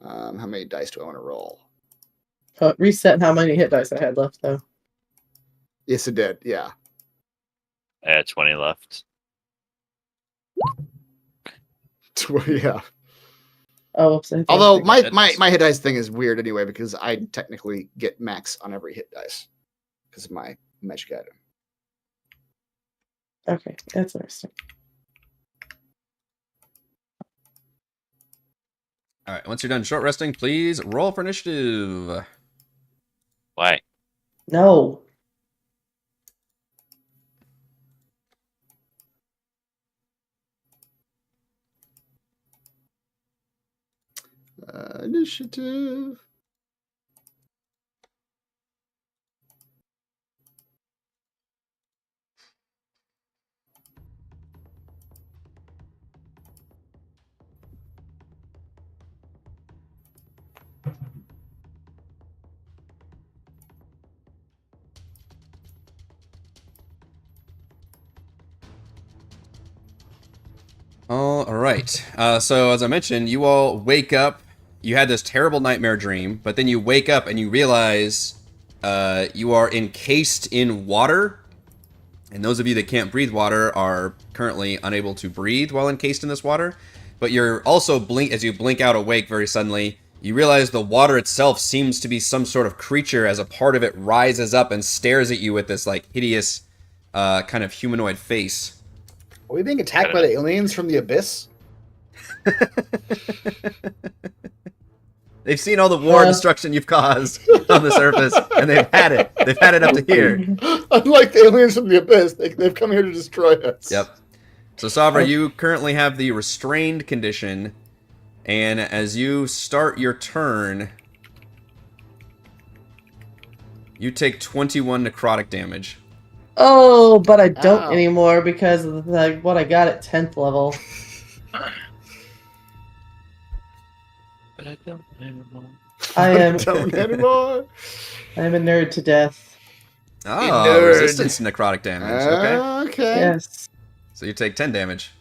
How many dice do I want to roll? Reset how many hit dice I had left though. Yes, it did. Yeah. I had 20 left. Yeah. Oh, whoops. I hit the Although wrong thing. my hit dice thing is weird anyway because I technically get max on every hit dice because of my magic item. Okay, that's interesting. All right. Once you're done short resting, please roll for initiative. Why? No. Initiative. All right. So as I mentioned, you all wake up. You had this terrible nightmare dream, but then you wake up and you realize you are encased in water. And those of you that can't breathe water are currently unable to breathe while encased in this water. But you're also as you blink out awake very suddenly, you realize the water itself seems to be some sort of creature as a part of it rises up and stares at you with this like hideous kind of humanoid face. Are we being attacked by the aliens from the abyss? They've seen all the war and destruction you've caused on the surface, and they've had it. They've had it up to here. Unlike the aliens from the abyss, they've come here to destroy us. Yep. So, Savra, you currently have the restrained condition, and as you start your turn, you take 21 necrotic damage. Oh, but I don't Ow. anymore because of what I got at 10th level. But I don't anymore. I am. Don't anymore. I am a nerd to death. Oh, nerd. resistance to necrotic damage. Okay. Okay. Yes. So you take 10 damage.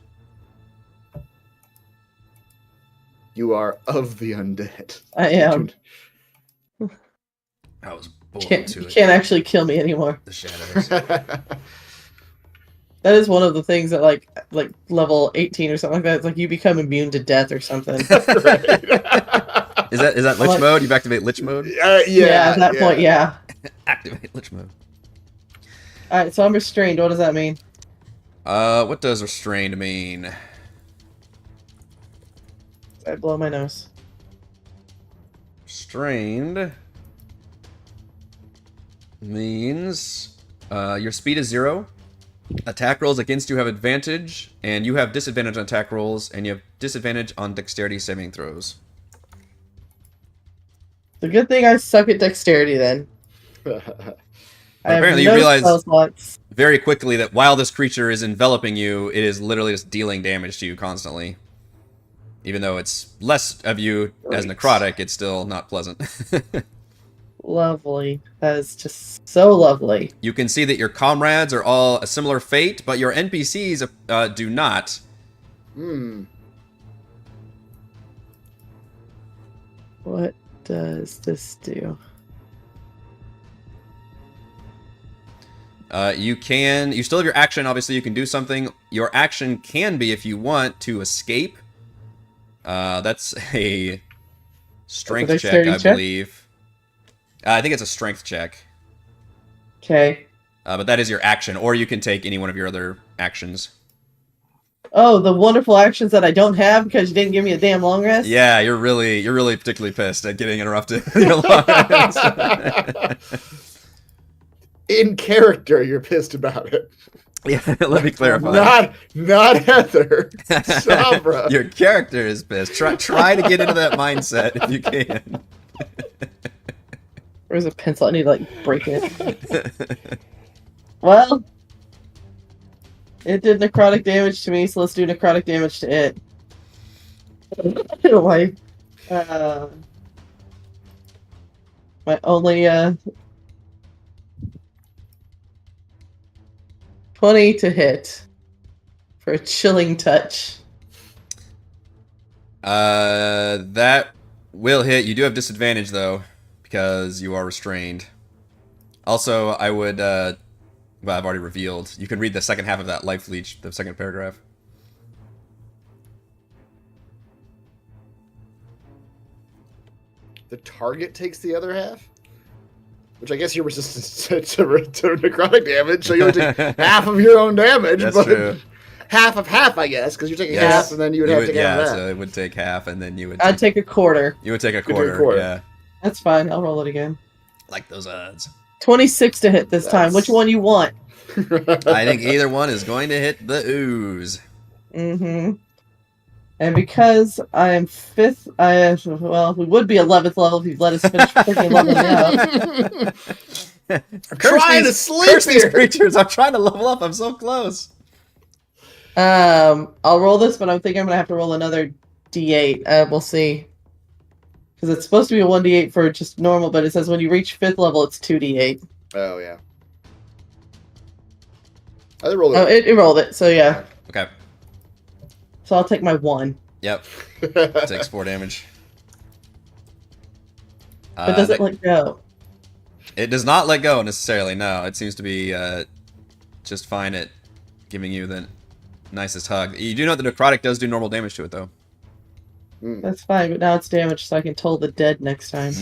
You are of the undead. I am. I was born You to it. can't actually kill me anymore. The shadows. That is one of the things that like level 18 or something like that. It's like you become immune to death or something. Is that lich Like- mode? You activate lich mode? Yeah, at that point, yeah. Activate lich mode. Alright, so I'm restrained. What does that mean? What does restrained mean? I blow my nose. Restrained means your speed is 0. Attack rolls against you have advantage, and you have disadvantage on attack rolls, and you have disadvantage on dexterity saving throws. The good thing I suck at dexterity then. I have apparently you no realize- spell slots. Very quickly that while this creature is enveloping you, it is literally just dealing damage to you constantly. Even though it's less of you as Right. necrotic, it's still not pleasant. Lovely. That is just so lovely. You can see that your comrades are all a similar fate, but your NPCs do not. What does this do? You still have your action, obviously you can do something. Your action can be, if you want, to escape. That's a strength check, dexterity I check? believe. I think it's a strength check. Okay. But that is your action, or you can take any one of your other actions. Oh, the wonderful actions that I don't have because you didn't give me a damn long rest? Yeah, you're really particularly pissed at getting interrupted. Your long rest. In character, you're pissed about it. Yeah, let me clarify. Not Heather. Sabra. Your character is pissed. Try to get into that mindset if you can. Where's a pencil? I need to break it. Well, it did necrotic damage to me, so let's do necrotic damage to it. My only 20 to hit for a chilling touch. That will hit. You do have disadvantage though, because you are restrained. Also, I would well, I've already revealed. You can read the second half of that life leech, the second paragraph. The target takes the other half? Which I guess you're resistant to necrotic damage, so you would take half of your own damage, That's but true. half of half, I guess, because you're taking Yes. half, and then you would have to take half of that. so it would take half, and then you would. I'd take a quarter. You would take a Could do a quarter. quarter. Yeah, That's fine. I'll roll it again. like those odds. 26 to hit this time. That's- Which one you want? I think either one is going to hit the ooze. Mm-hmm. And because I am 5th, we would be 11th level if you let us finish freaking leveling up. I'm trying to sleep Curse these here. creatures! I'm trying to level up. I'm so close. I'll roll this, but I'm thinking I'm gonna have to roll another D8. We'll see. Because it's supposed to be a 1D8 for just normal, but it says when you reach 5th level, it's 2D8. Oh, yeah. I rolled Oh, it. it rolled it, so yeah. Okay. So I'll take my 1. Yep. Takes 4 damage. But does it let go? It does not let go necessarily. No, it seems to be just fine at giving you the nicest hug. You do know that necrotic does do normal damage to it, though. That's fine, but now it's damaged, so I can toll the dead next time.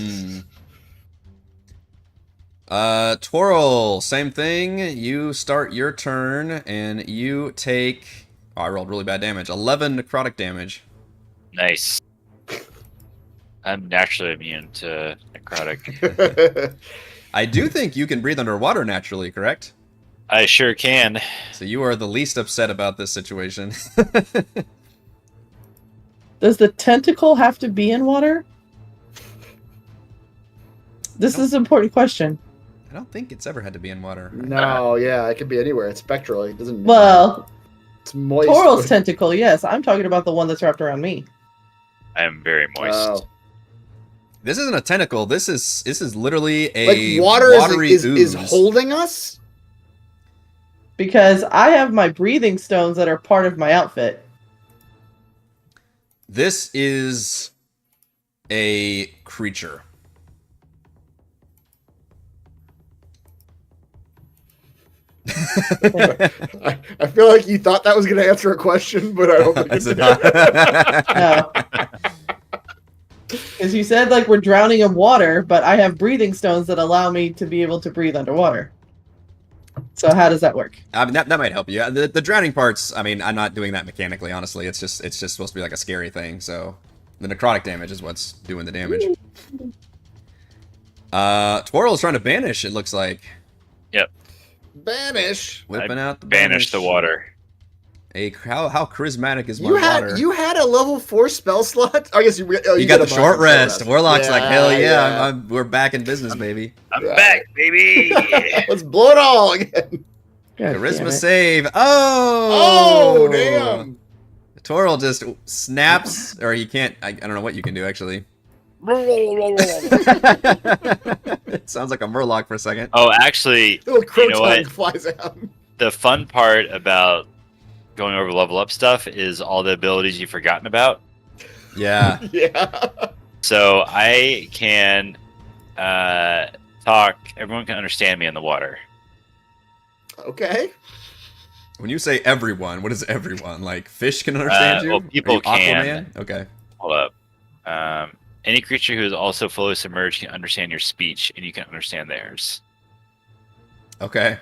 Toril, same thing. You start your turn, and you take... Oh, I rolled really bad damage. 11 necrotic damage. Nice. I'm naturally immune to necrotic. I do think you can breathe underwater naturally, correct? I sure can. So you are the least upset about this situation. Does the tentacle have to be in water? This is an important question. I don't think it's ever had to be in water. No, yeah, it could be anywhere. It's spectral. It doesn't. Well, It's moist. Toral's tentacle, yes. I'm talking about the one that's wrapped around me. I am very moist. Oh. This isn't a tentacle. This is literally a Like water watery is ooze. holding us? Because I have my breathing stones that are part of my outfit. This is a creature. I feel like you thought that was going to answer a question, but I don't think Is it it did. not? Because you said like we're drowning in water, but I have breathing stones that allow me to be able to breathe underwater. So how does that work? I mean, that might help you. The drowning parts, I mean, I'm not doing that mechanically, honestly. It's just supposed to be like a scary thing, so the necrotic damage is what's doing the damage. Twirl is trying to banish, it looks like. Yep. Banish. Whipping out the Banish the water. How charismatic is my You water? had a level 4 spell slot? I guess you You got did the a short rest. rest. Warlock's like, hell yeah, yeah. we're back in business, baby. I'm Yeah. back, baby. Let's blow it all again. God damn Charisma it. save. Oh! Oh, damn. Twirl just snaps, or he can't. I don't know what you can do, actually. It sounds like a murloc for a second. Oh, actually, Little crow You know tongue what? flies out. the fun part about going over level up stuff is all the abilities you've forgotten about. Yeah. Yeah. So I can talk. Everyone can understand me in the water. Okay. When you say everyone, what is everyone? Like fish can understand you? well, people Are you can. Aquaman? Okay. Hold up. Any creature who is also fully submerged can understand your speech, and you can understand theirs. Okay.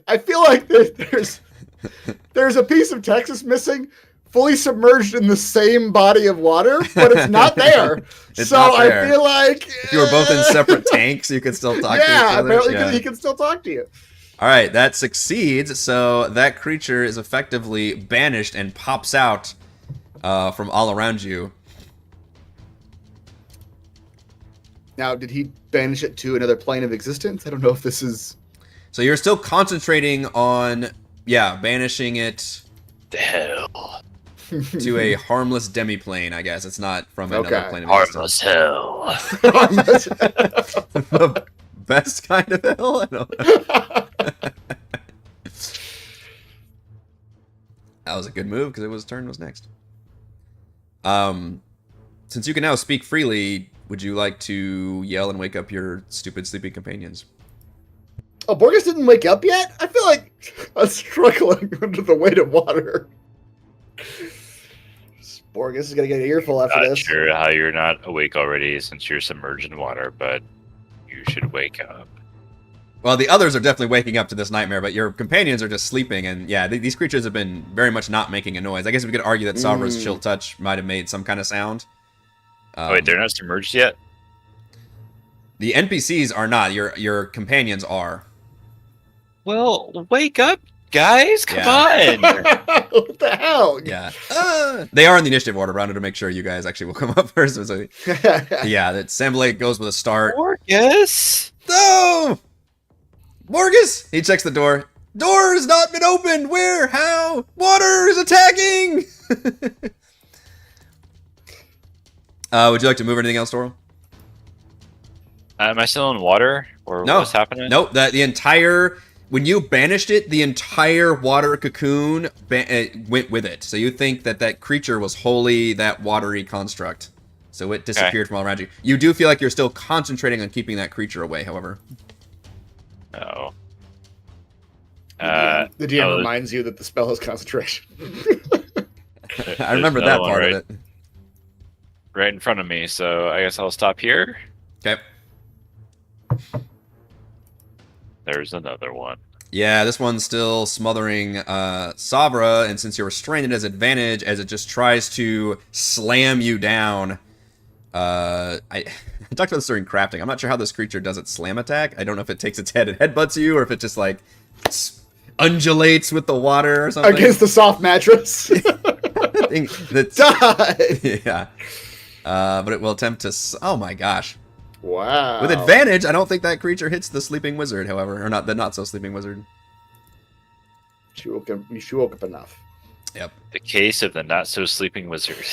I feel like there's a piece of Texas missing, fully submerged in the same body of water, but it's not there. It's so not there. I feel like If you were both in separate tanks, you could still talk to each yeah, other. apparently Yeah. he can still talk to you. All right, that succeeds. So that creature is effectively banished and pops out from all around you. Now, did he banish it to another plane of existence? I don't know if this is. So you're still concentrating on, banishing it The hell. to a harmless demiplane, I guess. It's not from another Okay. plane of Harmless existence. hell. The best kind of hell? I don't know. That was a good move because it was turn was next. Since you can now speak freely, would you like to yell and wake up your stupid sleeping companions? Oh, Borges didn't wake up yet? I feel like I'm struggling under the weight of water. Borges is going to get an earful after Not this. sure how you're not awake already since you're submerged in water, but you should wake up. Well, the others are definitely waking up to this nightmare, but your companions are just sleeping, and these creatures have been very much not making a noise. I guess we could argue that Savra's chill touch might have made some kind of sound. Wait, they're not submerged yet? The NPCs are not. Your companions are. Well, wake up, guys! Come on! What the hell? Yeah. They are in the initiative order, but I wanted to make sure you guys actually will come up first. So, yeah, that Samblade goes with a start. Morgus! No! Morgus! He checks the door. Door has not been opened! Where? How? Water is attacking! Would you like to move anything else, Doral? Am I still in water? Or No. what's happening? Nope. The entire... When you banished it, the entire water cocoon went with it. So you think that creature was wholly that watery construct. So it disappeared from all around you. You do feel like you're still concentrating on keeping that creature away, however. Oh. The DM oh, reminds you that the spell has concentration. I remember there's that another one part right, of it. right in front of me, so I guess I'll stop here. Okay. There's another one. Yeah, this one's still smothering Sabra, and since you're restrained, it has advantage as it just tries to slam you down. I talked about this during crafting. I'm not sure how this creature does its slam attack. I don't know if it takes its head and headbutts you, or if it just like undulates with the water or something. Against the soft mattress. That's, Die! yeah. But it will attempt to... Oh my gosh. Wow. With advantage, I don't think that creature hits the sleeping wizard, however. Or not the not-so-sleeping wizard. She woke up enough. Yep. The case of the not so sleeping wizard.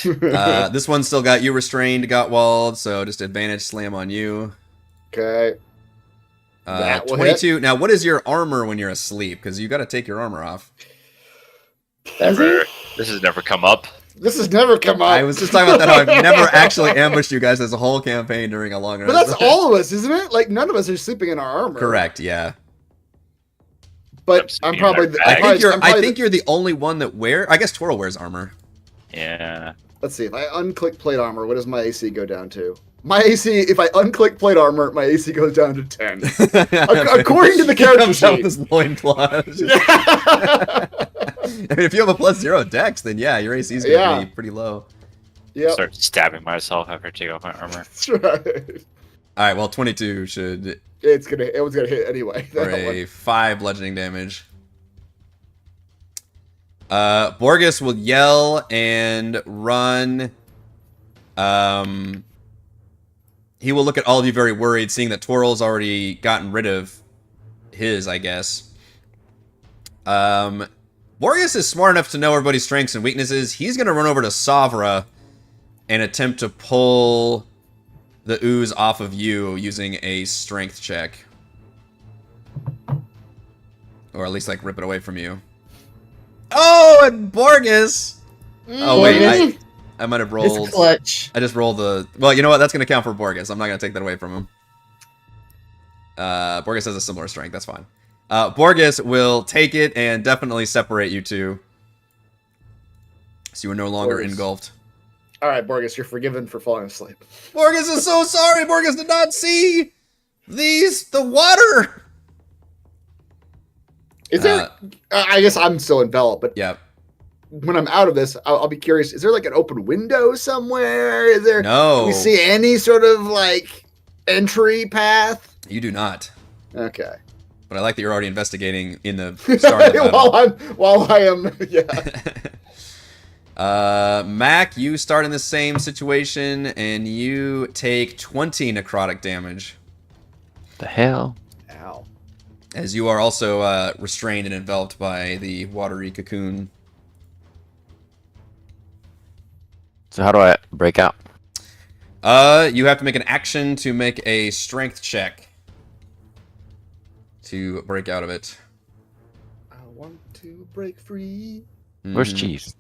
This one still got you restrained, got walled, so just advantage slam on you. Okay. That will 22. hit. Now, what is your armor when you're asleep? Because you got to take your armor off. Never. This has never come up. This has never come up. I was just talking about that. How I've never actually ambushed you guys as a whole campaign during a long But that's all of us, isn't it? Like, none of us are sleeping in our armor. Correct. Yeah. But I'm probably. I think you're the only one that I guess Twirl wears armor. Yeah. Let's see. If I unclick plate armor, what does my AC go down to? My AC, if I unclick plate armor, my AC goes down to 10. According to the character sheet. This loincloth. Yeah. I mean, if you have a +0 dex, then yeah, your AC is going to be pretty low. Yeah. Start stabbing myself after I take off my armor. That's right. All right. Well, 22 should. It was gonna hit anyway. For a 5 bludgeoning damage. Borges will yell and run. He will look at all of you very worried, seeing that Toral's already gotten rid of his, I guess. Borges is smart enough to know everybody's strengths and weaknesses. He's going to run over to Savra and attempt to pull the ooze off of you using a strength check. Or at least, like, rip it away from you. Oh, and Borges! Oh, wait, I might have rolled... It's clutch. I just rolled the... Well, you know what? That's going to count for Borges. I'm not going to take that away from him. Borges has a similar strength. That's fine. Borges will take it and definitely separate you two. So you are no longer engulfed. All right, Borges, you're forgiven for falling asleep. Borges is so sorry. Borges did not see the water. Is there... I guess I'm still enveloped, but... Yeah. When I'm out of this, I'll be curious. Is there like an open window somewhere? Is there? No. Do we see any sort of like entry path? You do not. Okay. But I like that you're already investigating in the start of the battle. while I am, yeah. Mac, you start in the same situation and you take 20 necrotic damage. The hell? Ow. As you are also restrained and enveloped by the watery cocoon. So how do I break out? You have to make an action to make a strength check to break out of it. I want to break free. Where's Cheese?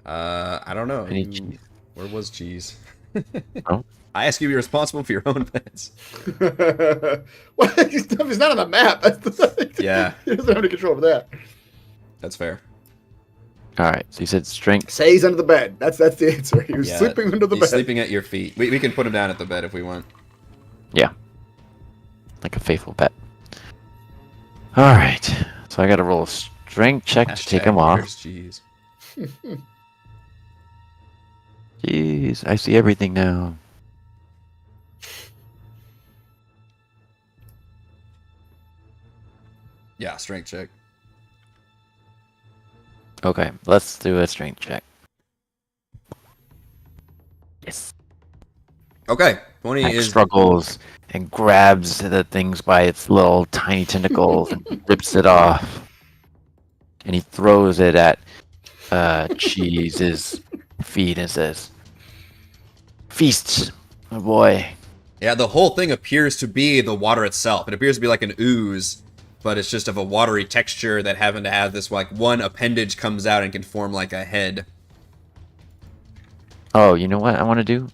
I don't know. I need cheese. Where was Cheese? Oh. I ask you to be responsible for your own pets. Well, he's not on the map. That's the thing. Yeah. He doesn't have any control over that. That's fair. All right. So you said strength. Say he's under the bed. That's the answer. He was Yeah, sleeping under the he's bed. sleeping at your feet. We can put him down at the bed if we want. Yeah. Like a faithful pet. All right. So I got to roll a strength check to take him off. Where's Cheese? Jeez, I see everything now. Yeah, strength check. Okay, let's do a strength check. Yes. Okay, 20 Mac is... struggles and grabs the things by its little tiny tentacles and rips it off. And he throws it at Cheese's feet and says, "Feast, my boy." Yeah, the whole thing appears to be the water itself. It appears to be like an ooze, but it's just of a watery texture that happened to have this, like, one appendage comes out and can form like a head. Oh, you know what I want to do?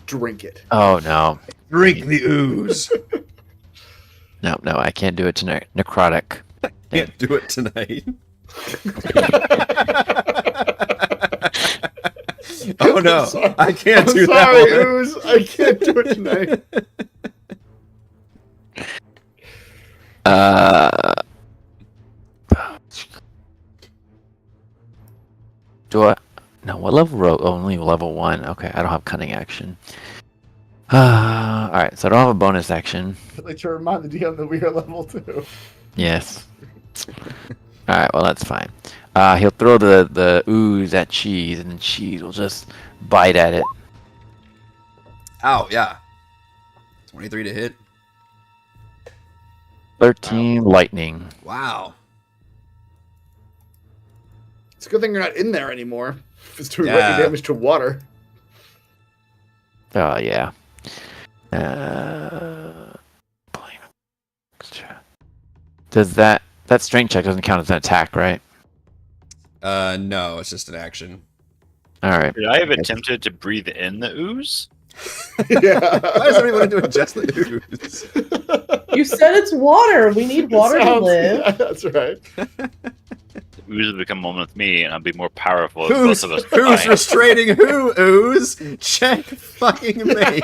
Drink it. Oh, no. Drink the ooze. No, I can't do it tonight. Necrotic. Can't do it tonight. Oh no, I can't do that. Sorry, Ooze. I can't do it tonight. Do I? No, what level rogue? Oh, only level 1. Okay, I don't have cunning action. Alright, so I don't have a bonus action. I'd like to remind the DM that we are level 2. Yes. Alright, well, that's fine. He'll throw the ooze at Cheese, and then Cheese will just bite at it. Ow, yeah. 23 to hit. 13 lightning. Wow. It's a good thing you're not in there anymore. If it's doing Yeah. lightning damage to water. Oh yeah. Does that strength check doesn't count as an attack, right? No, it's just an action. All right. Could I have attempted to breathe in the ooze? Yeah. Why does everybody want to do ingest the ooze? You said it's water. We need water to Sounds- live. Yeah, that's right. The ooze will become one with me, and I'll be more powerful if Who's, both of us who's combine. restraining who, ooze? Check fucking mate.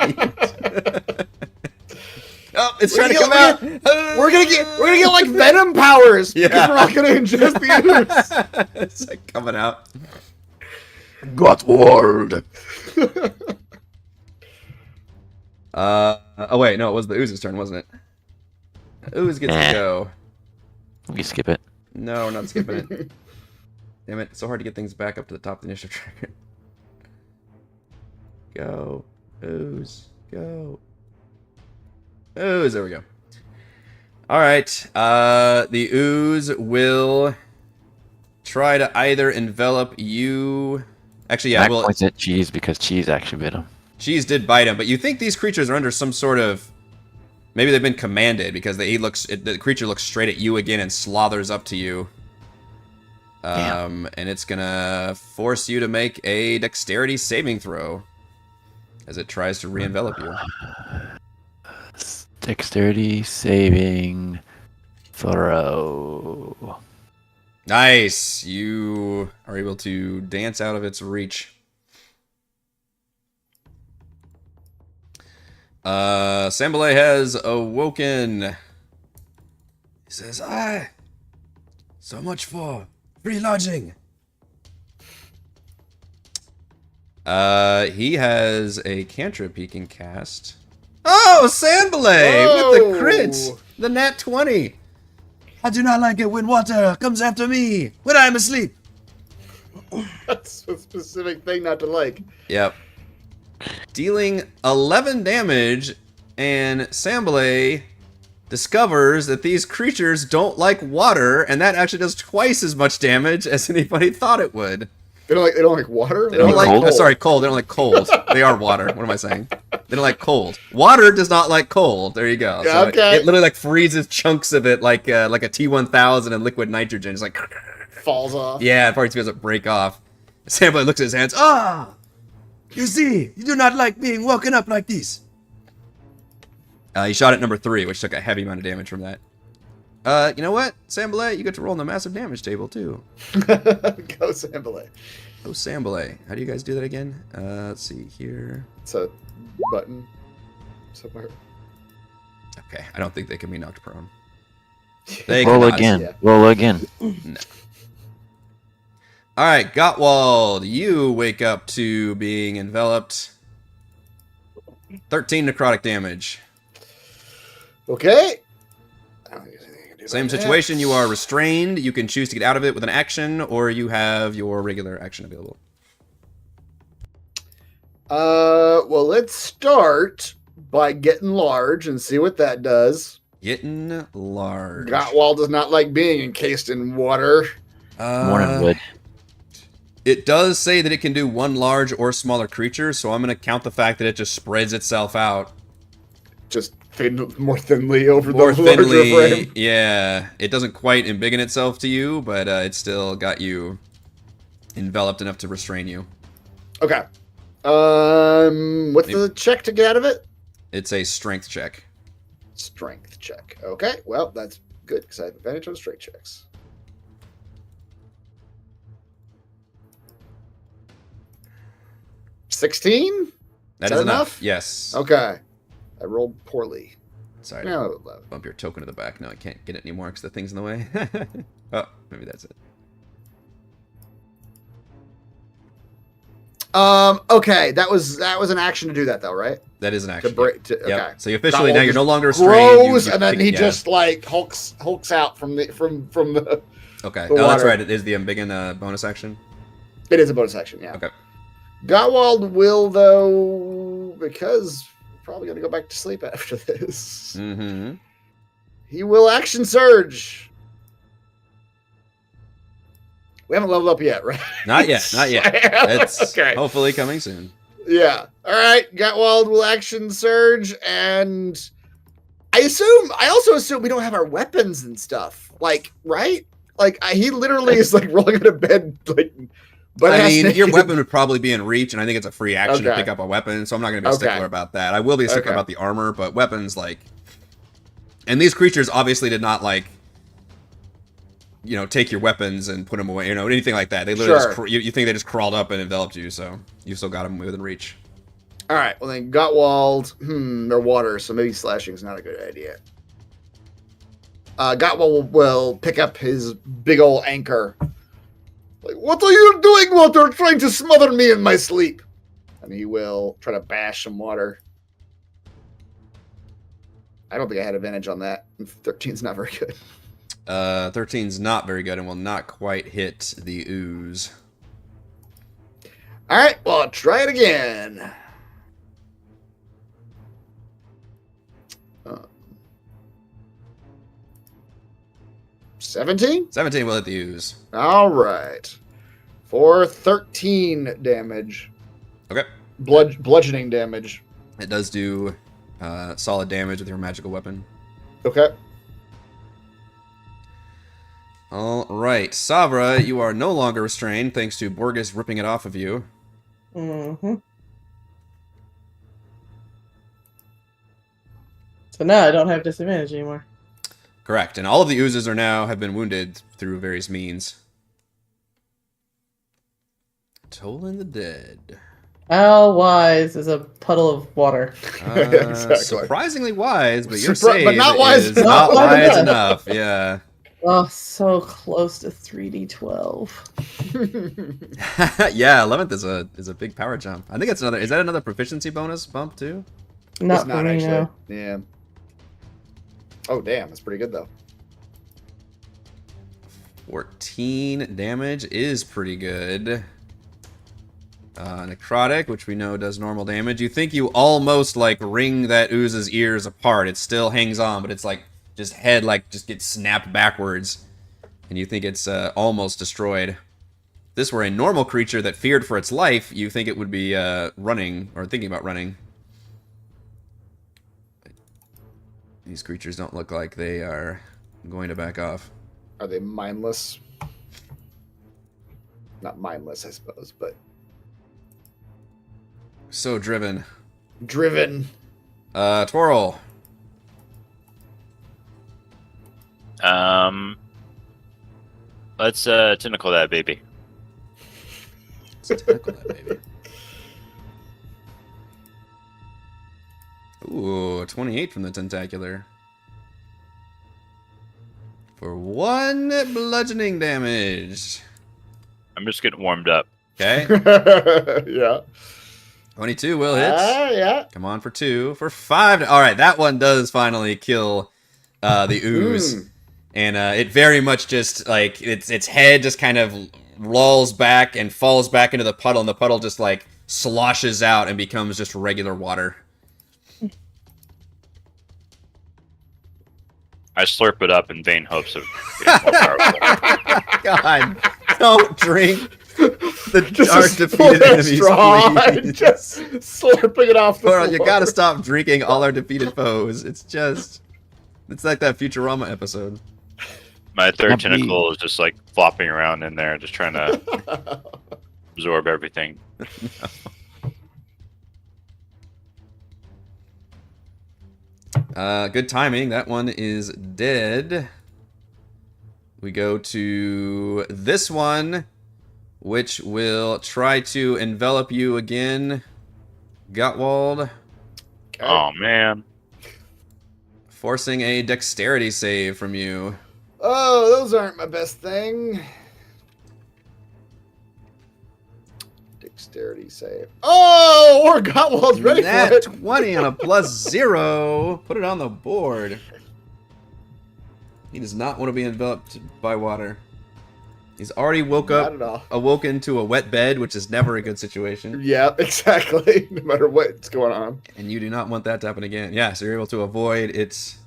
Oh, it's trying to come out. We're gonna get like venom powers because Yeah. we're not gonna ingest the It's like coming out. Got ward. Oh wait, no, it was the ooze's turn, wasn't it? Ooze gets to go. We skip it. No, we're not skipping it. Damn it, it's so hard to get things back up to the top of the initiative tracker. Go. Ooze. Go. Ooze, there we go. Alright, the ooze will try to either envelop you... Actually, yeah, Mac well, points at Cheese because Cheese actually bit him. Cheese did bite him, but you think these creatures are under some sort of... Maybe they've been commanded because the creature looks straight at you again and slothers up to you. And it's gonna force you to make a dexterity saving throw as it tries to re-envelop you. Dexterity saving throw. Nice! You are able to dance out of its reach. Sambalay has awoken. He says, so much for free lodging. He has a cantrip he can cast. Oh, Sambalay with the crit! Whoa. The nat 20. I do not like it when water comes after me when I'm asleep. That's a specific thing not to like. Yep. Dealing 11 damage, and Sambalay discovers that these creatures don't like water, and that actually does twice as much damage as anybody thought it would. They don't like water. They don't like cold? cold. They don't like cold. They are water. What am I saying? They don't like cold. Water does not like cold. There you go. Yeah, So okay. it literally like freezes chunks of it like a T1000 and liquid nitrogen. It's like falls off. yeah, parts doesn't break off. Sambalay looks at his hands. Ah, you see, you do not like being woken up like this. He shot at number 3, which took a heavy amount of damage from that. You know what, Sambalay, you get to roll on the massive damage table too. Go Sambalay. Oh, Sambalay. How do you guys do that again? Let's see here. It's a button somewhere. Okay, I don't think they can be knocked prone. They Roll cannot. again. yeah. Roll again. All right, Gottwald, you wake up to being enveloped. 13 necrotic damage. Okay. I don't think there's anything I can do Same about that. situation. You are restrained. You can choose to get out of it with an action, or you have your regular action available. Well, let's start by getting large and see what that does. Getting large. Gottwald does not like being encased in water. Morning wood. It does say that it can do one large or smaller creature, so I'm going to count the fact that it just spreads itself out. Just more thinly over More the larger thinly. frame. Yeah. It doesn't quite embiggen itself to you, but it's still got you enveloped enough to restrain you. Okay. What's the check to get out of it? It's a strength check. Strength check. Okay. Well, that's good because I have advantage on strength checks. $16? That Is is that enough. enough? Yes. Okay. I rolled poorly. Sorry. No, Bump your token to the back. No, I can't get it anymore because the thing's in the way. Oh, maybe that's it. Okay, that was an action to do that though, right? That is an To action. break. Yep. Okay. Yep. So you officially now Gottwald you're no just longer restrained. Grows, You and then he yeah. just like hulks out from the. Okay. the Oh, that's water. right. It is the embiggen bonus action. It is a bonus action, yeah. Okay. Gottwald will though, because we're probably gonna go back to sleep after this. Mm-hmm. He will action surge. We haven't leveled up yet, right? Not yet. Not yet. It's okay. hopefully coming soon. Yeah. All right. Gottwald will action surge, and I also assume we don't have our weapons and stuff. Like, right? Like, he literally is like rolling out of bed, like. But I mean, your weapon would probably be in reach, and I think it's a free action to pick up a weapon, so I'm not going to be a stickler about that. I will be a stickler about the armor, but weapons, like... And these creatures obviously did not, like, you know, take your weapons and put them away, you know, anything like that. They literally you think they just crawled up and enveloped you, so you still got them within reach. All right, well then, Gottwald, they're water, so maybe slashing is not a good idea. Gottwald will pick up his big old anchor. Like, what are you doing, water? Trying to smother me in my sleep. And he will try to bash some water. I don't think I had advantage on that. 13's not very good. 13's not very good and will not quite hit the ooze. All right, well, try it again. 17? 17 will hit the ooze. All right. For 13 damage. Okay. Bludgeoning damage. It does do solid damage with your magical weapon. Okay. All right. Savra, you are no longer restrained thanks to Borges ripping it off of you. Mm-hmm. So now I don't have disadvantage anymore. Correct. And all of the oozes are now have been wounded through various means. Tolling the dead. How wise is a puddle of water? Exactly. Surprisingly wise, but your save but not wise. is not wise enough. Yeah. Oh, so close to 3d12. Yeah, 11th is a big power jump. I think it's another. Is that another proficiency bonus bump too? Not It's for not me, actually. no. Yeah. Oh, damn. That's pretty good, though. 14 damage is pretty good. Necrotic, which we know does normal damage. You think you almost, like, wring that ooze's ears apart. It still hangs on, but it's, like, just head, like, just gets snapped backwards. And you think it's almost destroyed. If this were a normal creature that feared for its life, you think it would be running, or thinking about running. These creatures don't look like they are going to back off. Are they mindless? Not mindless, I suppose, but... So driven. Driven. Twirl. Let's tentacle that baby. Let's tackle that baby. Ooh, 28 from the tentacular. For 1 bludgeoning damage. I'm just getting warmed up. Okay. Yeah. 22 will hit. Yeah. Come on for 2. For 5. All right, that one does finally kill the ooze. And it very much just, like, its head just kind of lolls back and falls back into the puddle, and the puddle just, like, sloshes out and becomes just regular water. I slurp it up in vain hopes of being more powerful. God, don't drink the Just dark a defeated enemies, straw and please. just slurping it off the Coral, floor. you gotta stop drinking all our defeated foes. It's like that Futurama episode. My third Not me. tentacle is just like flopping around in there, just trying to absorb everything. Good timing. That one is dead. We go to this one, which will try to envelop you again. Gottwald, Okay. Oh man. forcing a dexterity save from you. Oh, those aren't my best thing. Dexterity save. Oh, or Gottwald's ready for Nat it. 20 on a +0. Put it on the board. He does not want to be enveloped by water. He's already Not at all. awoken to a wet bed, which is never a good situation. Yeah, exactly. No matter what's going on. And you do not want that to happen again. Yeah, so you're able to avoid its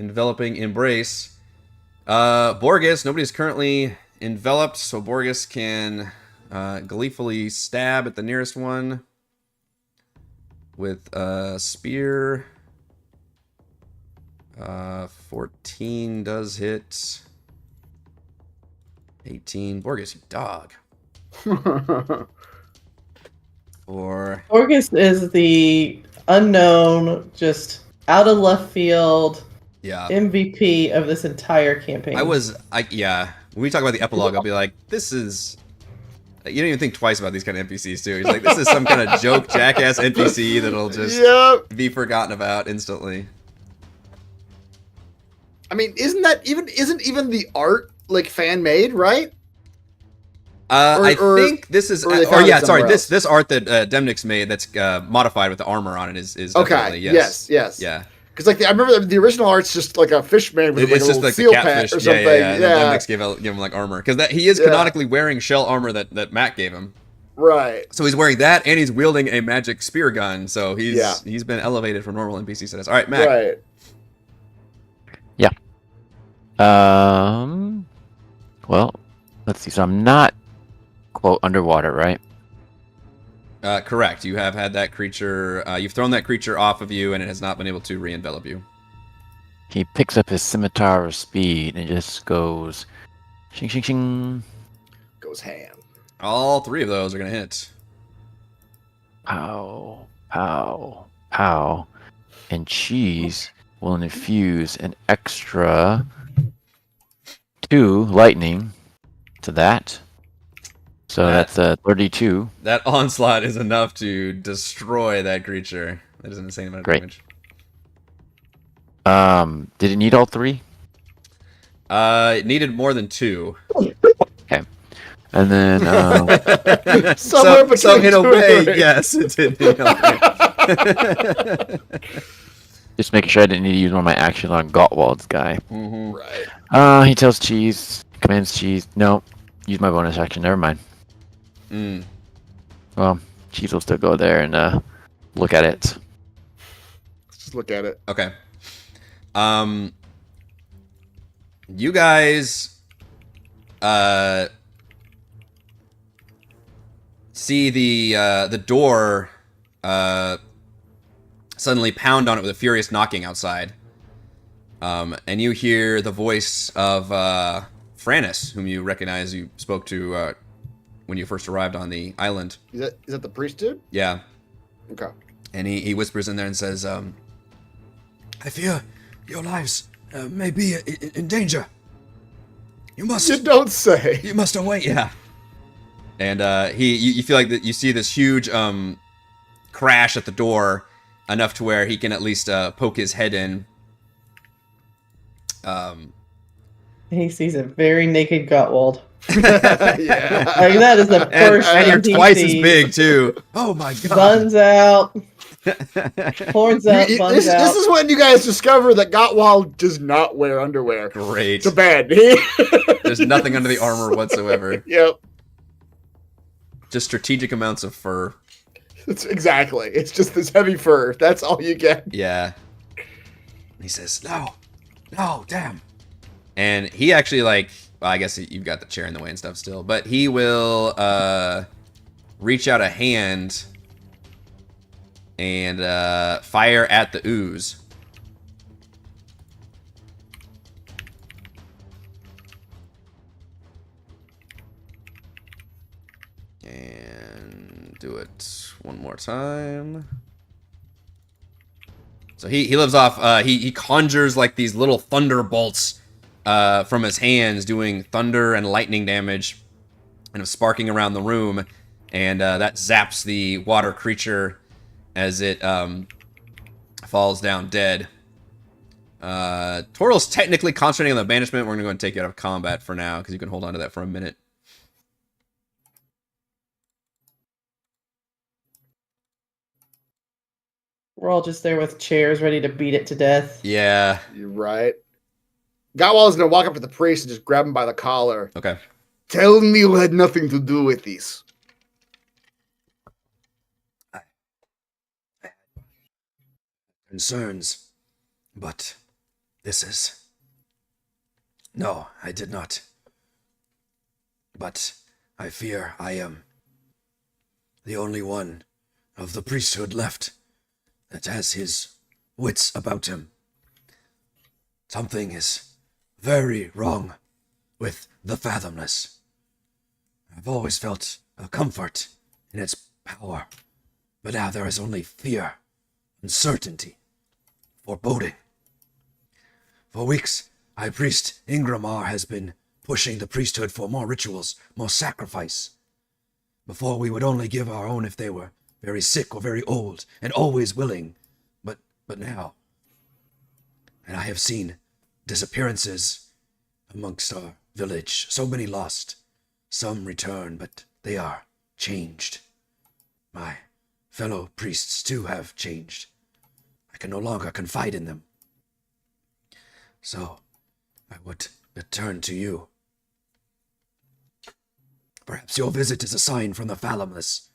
enveloping embrace. Borges, nobody's currently enveloped, so Borges can gleefully stab at the nearest one with a spear. 14 does hit. 18. Borges, you dog. Or Orgus is the unknown, just out of left field yeah. MVP of this entire campaign. Yeah. When we talk about the epilogue, I'll be like, this is. You don't even think twice about these kind of NPCs too. He's like, this is some kind of joke jackass NPC that'll just be forgotten about instantly. I mean, isn't even the art like fan made, right? I think this is, they found it somewhere else. this art that Demnix made that's modified with the armor on it is Okay. definitely, yes. Yeah. Because like I remember the original art's just like a fish man with like a little seal pat or something. Yeah. And then Demnix gave him like armor because he is canonically wearing shell armor that Matt gave him. Right. So he's wearing that and he's wielding a magic spear gun. So he's been elevated from normal NPC status. All right, Matt. Right. Yeah. Well, let's see. So I'm not, quote, underwater, right? Correct. You have had that creature. You've thrown that creature off of you, and it has not been able to re-envelop you. He picks up his scimitar of speed and just goes, shing, shing, shing. Goes ham. All three of those are gonna hit. Pow, pow, pow. And cheese will infuse an extra 2 lightning to that. So that's 32. That onslaught is enough to destroy that creature. That is an insane amount of damage. Did it need all 3? It needed more than 2. Okay. And then so in a way, yes, it did need all 3. Just making sure I didn't need to use one of my actions on Gottwald's guy. Mm-hmm. Right. He tells Cheese, commands Cheese. No, use my bonus action. Never mind. Well, Cheese will still go there and look at it. Let's just look at it. Okay. You guys see the door suddenly pound on it with a furious knocking outside. And you hear the voice of Frannis, whom you recognize you spoke to when you first arrived on the island. Is that the priest dude? Yeah. Okay. And he whispers in there and says, I fear your lives may be in danger. You don't say. You must await. Yeah. And you feel like that you see this huge crash at the door, enough to where he can at least poke his head in. He sees a very naked Gottwald. Yeah. Like, that is the first and you're NPC. twice as big too. Oh my god. Buns out. Horns out, buns out. This is when you guys discover that Gottwald does not wear underwear. Great. It's bad. There's nothing under the armor whatsoever. Yep. Just strategic amounts of fur. Exactly. It's just this heavy fur. That's all you get. Yeah. He says, no, damn. And he actually, well, I guess you've got the chair in the way and stuff still, but he will reach out a hand and fire at the ooze. And do it one more time. So he lives off, he conjures like these little thunderbolts from his hands, doing thunder and lightning damage, and sparking around the room, and that zaps the water creature as it falls down dead. Toral's technically concentrating on the banishment. We're going to go and take you out of combat for now, because you can hold on to that for a minute. We're all just there with chairs ready to beat it to death. Yeah. You're right. Gottwald's going to walk up to the priest and just grab him by the collar. Okay. Tell me you had nothing to do with this. Concerns, but This is... No, I did not. But I fear I am the only one of the priesthood left that has his wits about him. Something is very wrong with the fathomless. I've always felt a comfort in its power, but now there is only fear, uncertainty, foreboding. For weeks, High Priest Ingramar has been pushing the priesthood for more rituals, more sacrifice. Before we would only give our own if they were very sick or very old, and always willing. But now, and I have seen disappearances amongst our village, so many lost. Some return, but they are changed. My fellow priests too have changed. I can no longer confide in them. So, I would turn to you. Perhaps your visit is a sign from the fathomless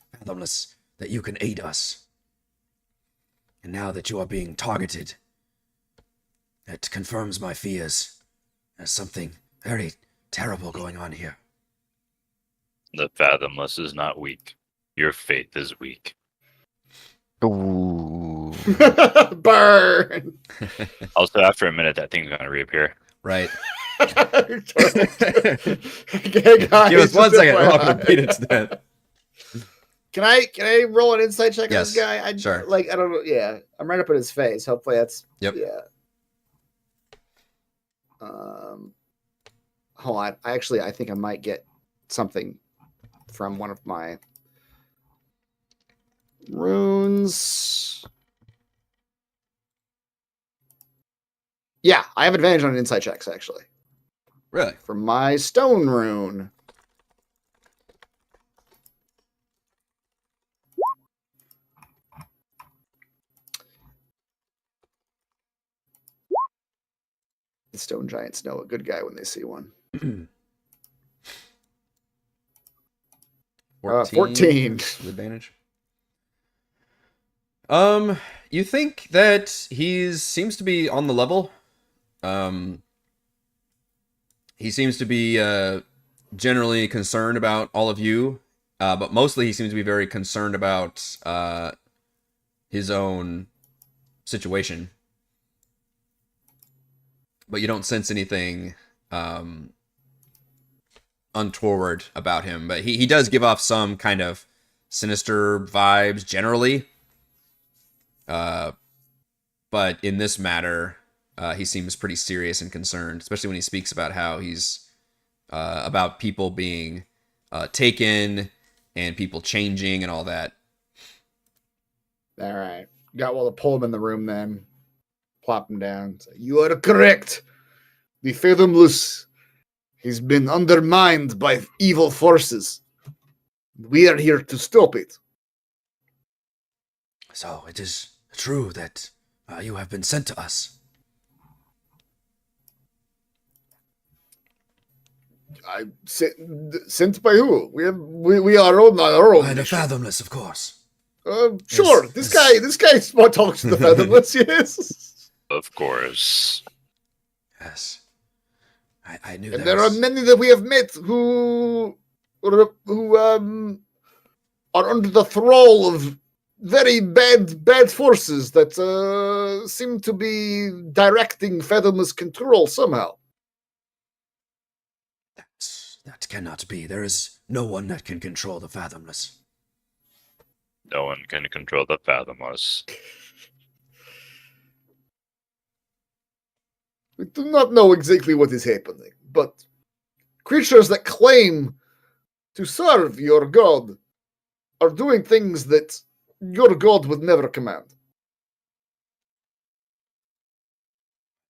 that you can aid us. And now that you are being targeted, it confirms my fears. There's something very terrible going on here. The fathomless is not weak. Your faith is weak. Ooh. Burn. Also, after a minute, that thing's gonna reappear. Right. Okay, Give guys, us 1 just second. We'll FYI. have to beat it to death. Can I roll an insight check on Yes, this guy? sure. I don't know. Yeah, I'm right up in his face. Hopefully that's. Yep. Yeah. Hold on. I think I might get something from one of my runes. Yeah, I have advantage on insight checks actually Really? for my stone rune. The stone giants know a good guy when they see one. 14. With advantage. You think that he seems to be on the level. He seems to be generally concerned about all of you, but mostly he seems to be very concerned about his own situation. But you don't sense anything untoward about him. But he does give off some kind of sinister vibes generally. But in this matter, he seems pretty serious and concerned, especially when he speaks about how he's about people being taken and people changing and all that. All right. Got well to pull him in the room then. Plop him down. Say, you are correct. The Fathomless has been undermined by evil forces. We are here to stop it. So it is true that you have been sent to us. I sent by who? We are on our own. By the mission. Fathomless, of course. Sure. Yes, This guy smart talks to the Fathomless. Yes. Of course. Yes. I knew And that there was... are many that we have met who are under the thrall of very bad forces that seem to be directing Fathomless control somehow. That cannot be. There is no one that can control the Fathomless. No one can control the fathomless. We do not know exactly what is happening, but creatures that claim to serve your god are doing things that your god would never command.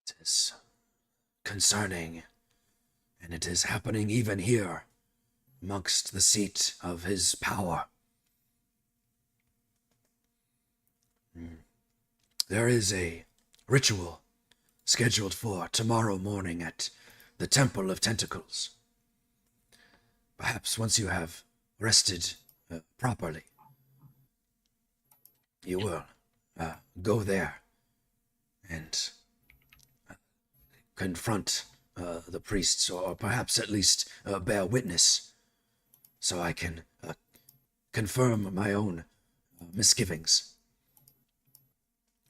It is concerning, and it is happening even here, amongst the seat of his power. There is a ritual scheduled for tomorrow morning at the Temple of Tentacles. Perhaps once you have rested properly, you will go there and confront the priests, or perhaps at least bear witness, so I can confirm my own misgivings.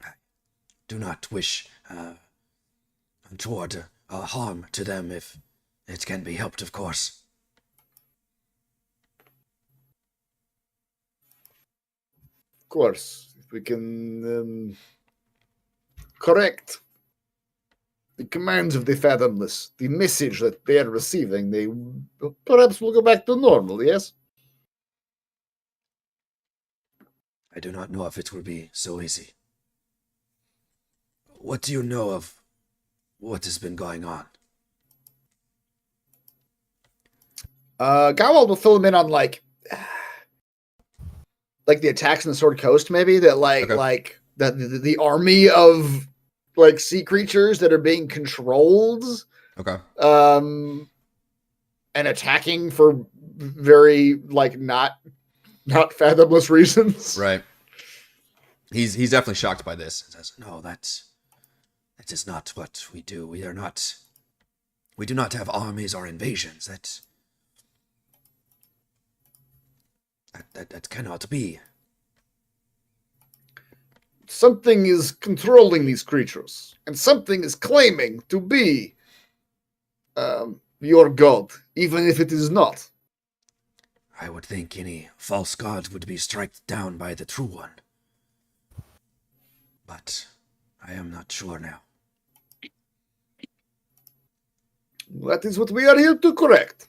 I do not wish toward harm to them if it can be helped, of course. Of course, if we can correct the commands of the fathomless, the message that they are receiving, they perhaps will go back to normal, yes? I do not know if it will be so easy. What do you know of what has been going on? Gowald will fill him in on like the attacks in the Sword Coast, maybe that Okay. the army of like sea creatures that are being controlled, Okay. and attacking for very like not fathomless reasons. Right. He's definitely shocked by this. He says, "No, that is not what we do. We do not have armies or invasions. That cannot be." Something is controlling these creatures, and something is claiming to be your god, even if it is not. I would think any false god would be struck down by the true one. But I am not sure now. That is what we are here to correct.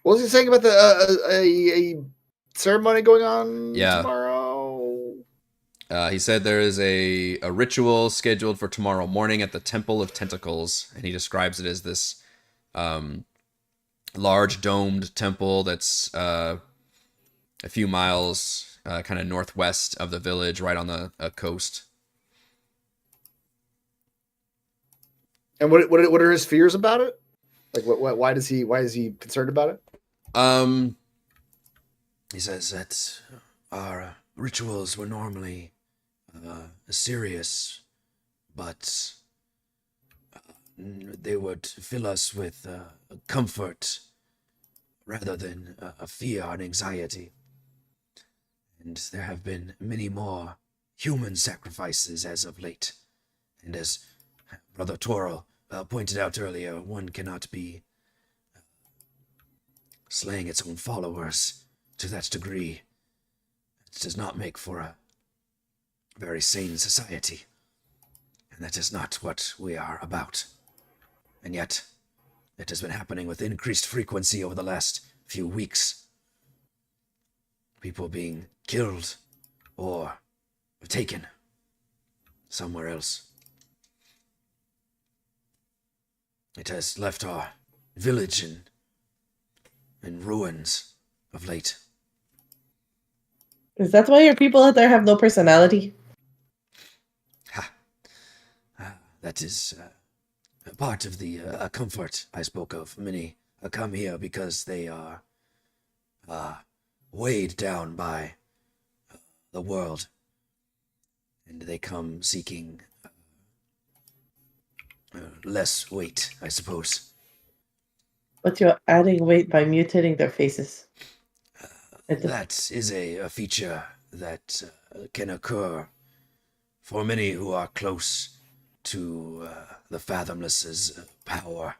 What was he saying about a ceremony going on tomorrow? He said there is a ritual scheduled for tomorrow morning at the Temple of Tentacles, and he describes it as this large domed temple that's a few miles kind of northwest of the village, right on the coast. And what are his fears about it? Like why is he concerned about it? He says that our rituals were normally serious, but they would fill us with comfort rather than fear and anxiety. And there have been many more human sacrifices as of late. And as Brother Toro pointed out earlier, one cannot be slaying its own followers to that degree. It does not make for a very sane society. And that is not what we are about. And yet, it has been happening with increased frequency over the last few weeks. People being killed or taken somewhere else. It has left our village in ruins of late. Is that why your people out there have no personality? That is part of the comfort I spoke of. Many come here because they are weighed down by the world, and they come seeking less weight, I suppose. But you're adding weight by mutating their faces. That is a feature that can occur for many who are close to the Fathomless's power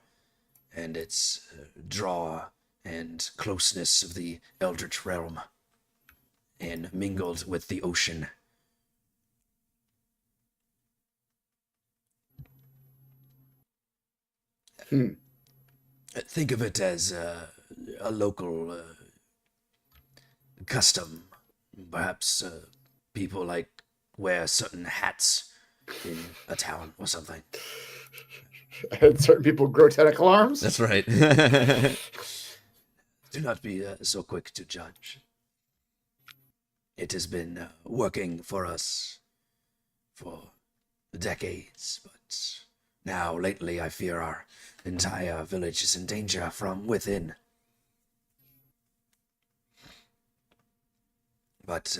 and its draw and closeness of the Eldritch realm, and mingled with the ocean. Think of it as a local custom. Perhaps people like wear certain hats in a town or something. And certain people grow tentacle arms. That's right. Do not be so quick to judge. It has been working for us for decades, but now lately I fear our entire village is in danger from within. But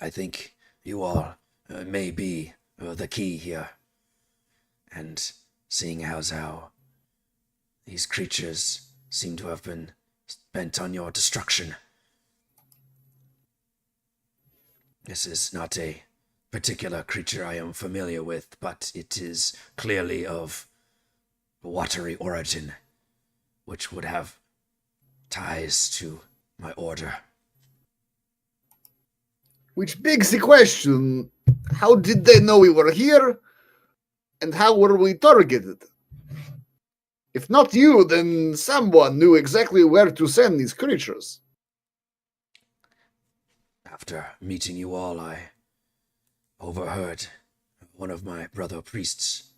I think you all may be the key here. And seeing as how these creatures seem to have been bent on your destruction, this is not a particular creature I am familiar with, but it is clearly of watery origin, which would have ties to my order. Which begs the question, how did they know we were here? And how were we targeted? If not you, then someone knew exactly where to send these creatures. After meeting you all, I overheard one of my brother priests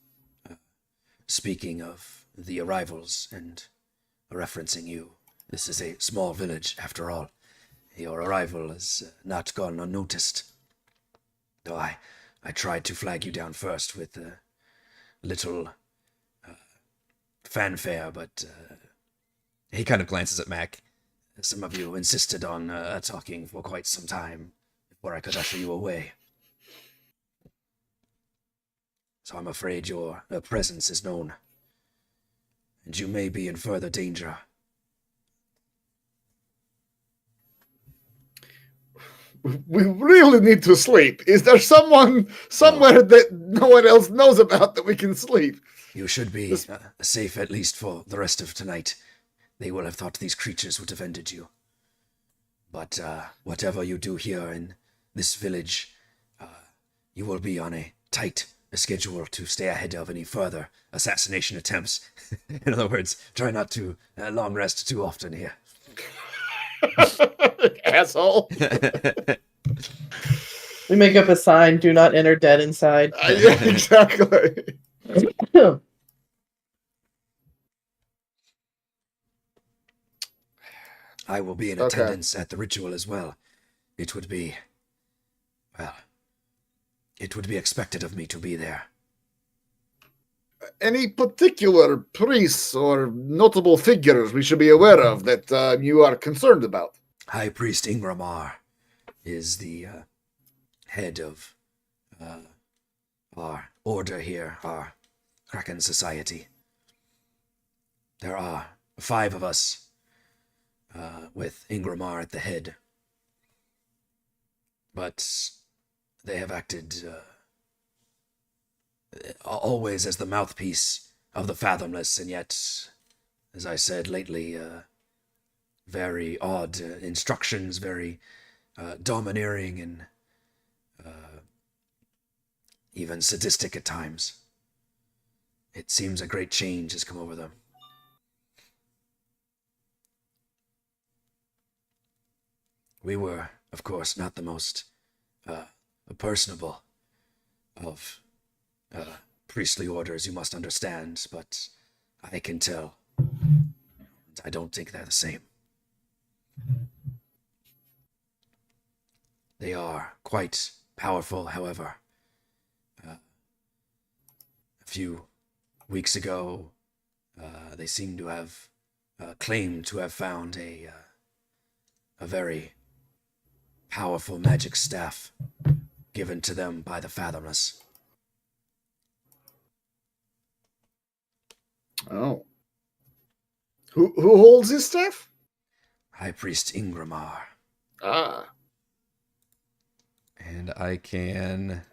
speaking of the arrivals and referencing you. This is a small village, after all. Your arrival has not gone unnoticed. Though I tried to flag you down first with little fanfare, but He kind of glances at Mac. some of you insisted on talking for quite some time before I could usher you away. So I'm afraid your presence is known, and you may be in further danger. We really need to sleep. Is there someone somewhere that no one else knows about that we can sleep? You should be This- safe at least for the rest of tonight. They will have thought these creatures would have ended you. But whatever you do here in this village, you will be on a tight schedule to stay ahead of any further assassination attempts. In other words, try not to long rest too often here. Asshole. We make up a sign, do not enter dead inside. Yeah, exactly. I will be in Okay. attendance at the ritual as well. It would be, well, it would be expected of me to be there. Any particular priests or notable figures we should be aware of that you are concerned about? High Priest Ingramar is the head of our order here, our Kraken Society. There are 5 of us, with Ingramar at the head. But they have acted always as the mouthpiece of the Fathomless, and yet, as I said lately, very odd instructions, very domineering, and even sadistic at times. It seems a great change has come over them. We were, of course, not the most personable of priestly orders, you must understand, but I can tell. I don't think they're the same. They are quite powerful, however. A few weeks ago, they seem to have claimed to have found a very powerful magic staff given to them by the Fathomless. Oh. Who holds this staff? High Priest Ingramar. Ah. And I can...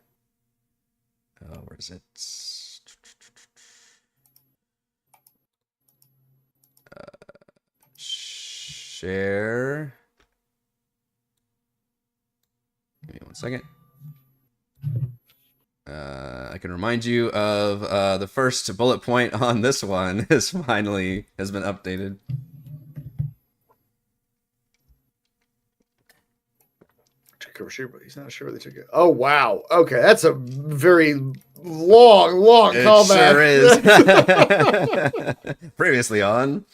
where is it? Share. Give me one second. I can remind you of the first bullet point on this one has been updated. Check over here, but he's not sure they took it. Oh wow. Okay, that's a very long It callback. sure is. Previously on.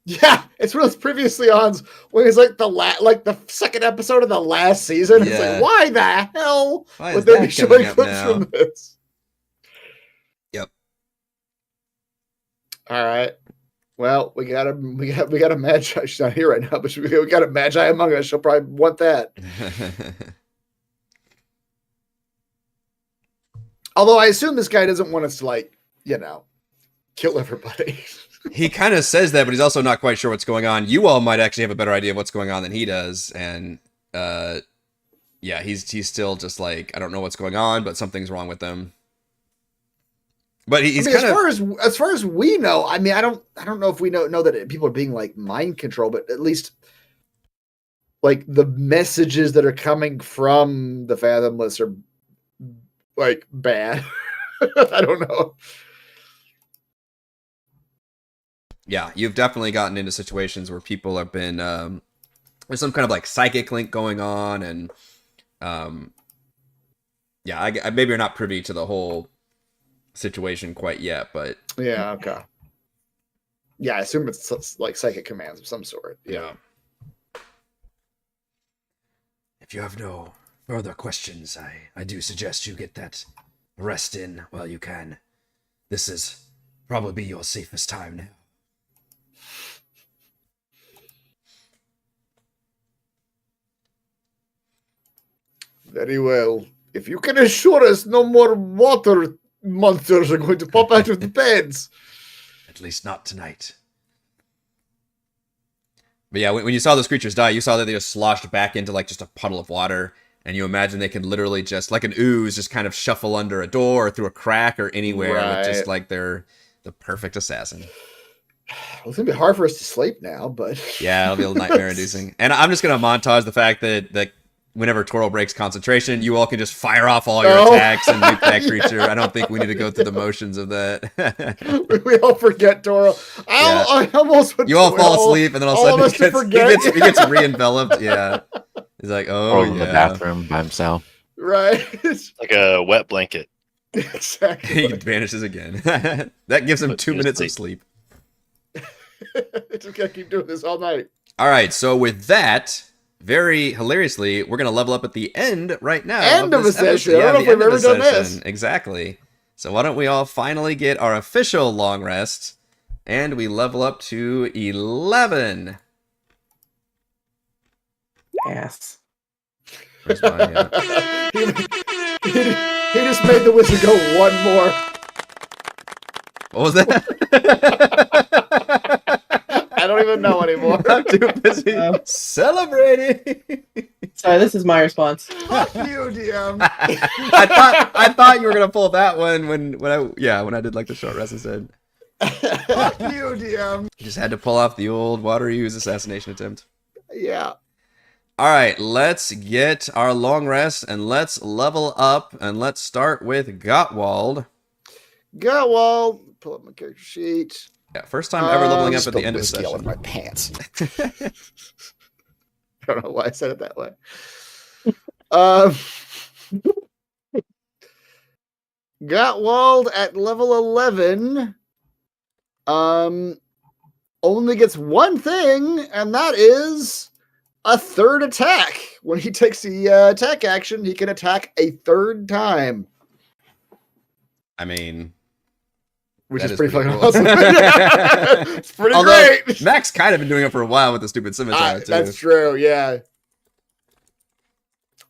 Yeah, it's one of those previously ons when it's like the second episode of the last season. It's Yeah. like, why the hell Why would is they that be showing coming up clips now? from this? Yep. All right. Well, we got a magi. She's not here right now, but we got a magi among us. She'll probably want that. Although I assume this guy doesn't want us to, like, kill everybody. He kind of says that, but he's also not quite sure what's going on. You all might actually have a better idea of what's going on than he does, and yeah, he's still just like, I don't know what's going on, but something's wrong with them. But he's I mean, kind of, as far as we know, I mean, I don't know if we know that people are being like mind controlled, but at least like the messages that are coming from the Fathomless are like bad. I don't know. yeah, you've definitely gotten into situations where people have been there's some kind of like psychic link going on, and yeah, I maybe you're not privy to the whole situation quite yet, but Yeah. Okay. Yeah, I assume it's like psychic commands of some sort. yeah. If you have no further questions, I do suggest you get that rest in while you can. This is probably your safest time now. Very well. If you can assure us no more water monsters are going to pop out of the beds. At least not tonight. But yeah, when you saw those creatures die, you saw that they just sloshed back into like just a puddle of water, and you imagine they can literally just, like an ooze, just kind of shuffle under a door or through a crack or anywhere, with just like they're the perfect assassin. Well, it's gonna be hard for us to sleep now, but Yeah, it'll be a little nightmare-inducing. And I'm just gonna montage the fact that whenever Toro breaks concentration, you all can just fire off all your attacks and nuke that creature. I don't think we need to go through the motions of that. we all forget Toro. I almost you all fall asleep, and then all of a sudden he gets re-enveloped. Yeah, he's like, oh in yeah. the bathroom by himself. Right. Like a wet blanket. Exactly. He vanishes again. That gives him 2 minutes of sleep. Just gotta keep doing this all night. All right, so with that, very hilariously, we're gonna level up at the end right now. End of a this session. episode. I don't know if the we've end of ever a done session. this. Exactly. So why don't we all finally get our official long rest, and we level up to 11. Ass. Where's mine? Yeah. He just made the wizard go one more. What was that? I don't even know anymore. I'm too busy celebrating. Sorry, this is my response. Fuck you, DM. I thought you were gonna pull that one when I did like the short rest instead. Fuck you, DM. Just had to pull off the old water use assassination attempt. Yeah. All right, let's get our long rest and let's level up, and let's start with Gottwald. Gottwald. Pull up my character sheet. Yeah, first time ever leveling up at the end of a Whiskey all over session. my pants. I don't know why I said it that way. Gottwald at level 11 only gets one thing, and that is a third attack. When he takes the attack action, he can attack a third time. I mean, Which that is pretty fucking cool. awesome. It's pretty Although, great. Mac's kind of been doing it for a while with the stupid scimitar, too. That's true, yeah.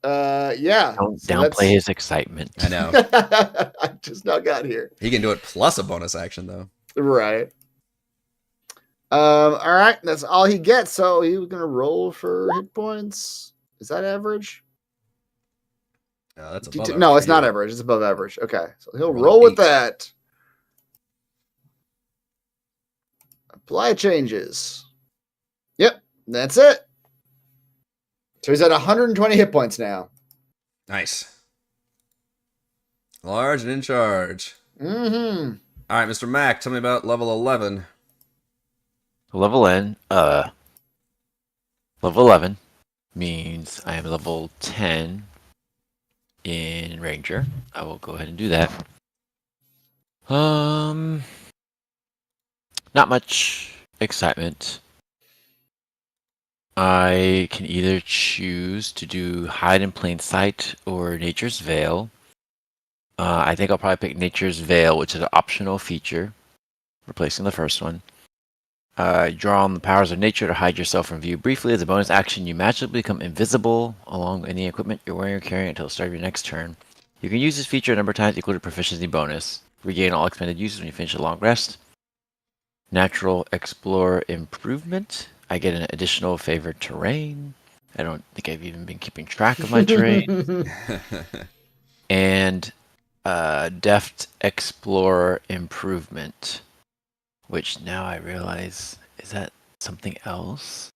Yeah. Don't So downplay his excitement. I know. I just now got here. He can do it plus a bonus action, though. Right. All right, that's all he gets. So he was gonna roll for hit points. Is that average? That's above No, average it's for not you. average. It's above average. Okay, so he'll Roll roll with 8. that. Apply changes. Yep, that's it. So he's at 120 hit points now. Nice. Large and in charge. Mm-hmm. All right, Mr. Mac, tell me about level 11. Level 11 means I am level 10 in Ranger. I will go ahead and do that. Not much excitement. I can either choose to do Hide in Plain Sight or Nature's Veil. I think I'll probably pick Nature's Veil, which is an optional feature, replacing the first one. Draw on the powers of nature to hide yourself from view briefly. As a bonus action, you magically become invisible along with any equipment you're wearing or carrying until the start of your next turn. You can use this feature a number of times equal to proficiency bonus. Regain all expended uses when you finish a long rest. Natural Explorer Improvement. I get an additional favored terrain. I don't think I've even been keeping track of my terrain. And Deft Explorer Improvement, which now I realize, is that something else?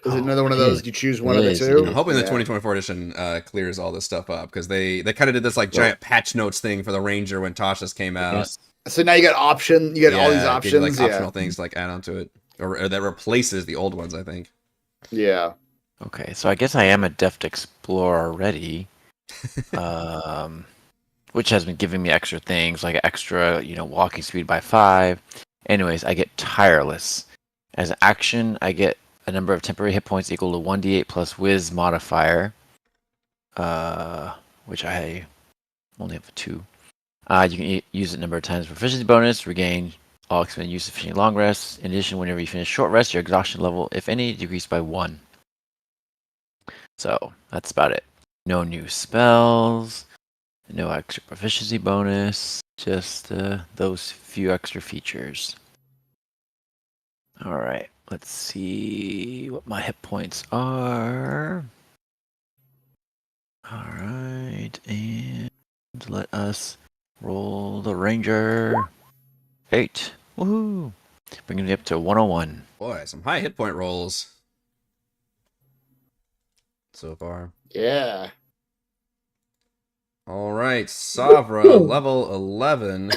Is it Oh, another one of it those? is. You choose It one of the is, it two. is. I'm hoping the Yeah. 2024 edition clears all this stuff up because they kind of did this like giant patch notes thing for the Ranger when Tasha's came out. Yes. So now you got option. You get all these Yeah, it gives you, options. like optional things to like add onto it, or that replaces the old ones. I think. Yeah. Okay, so I guess I am a Deft Explorer already. Which has been giving me extra things like extra, walking speed by 5. Anyways, I get tireless. As an action, I get a number of temporary hit points equal to 1d8 plus whiz modifier, which I only have 2. You can use it a number of times. Proficiency bonus, regain all expended use of finishing long rests. In addition, whenever you finish short rest, your exhaustion level, if any, decreased by 1. So that's about it. No new spells. No extra proficiency bonus, just those few extra features. Alright, let's see what my hit points are. Alright, and let us roll the Ranger. 8. Woohoo! Bringing me up to 101. Boy, some high hit point rolls so far. Yeah. All right, Savra, level 11.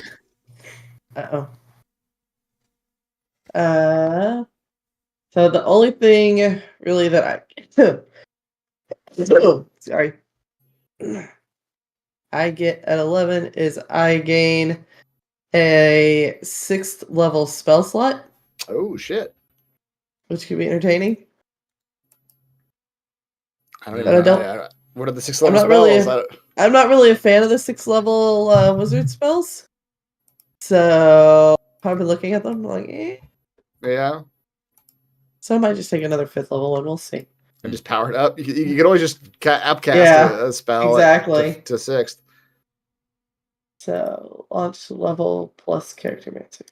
Uh-oh. So the only thing really that sorry. I get at 11 is I gain a 6th level spell slot, Oh shit. which could be entertaining. I don't But even I know. don't- What are the 6 I'm level not really spells? I'm not really a fan of the 6th level wizard spells. So I've been looking at them like, Yeah. So I might just take another 5th level one. We'll see. And just power it up. You can always just upcast Yeah, a spell exactly. to 6th. So launch level plus character mancer.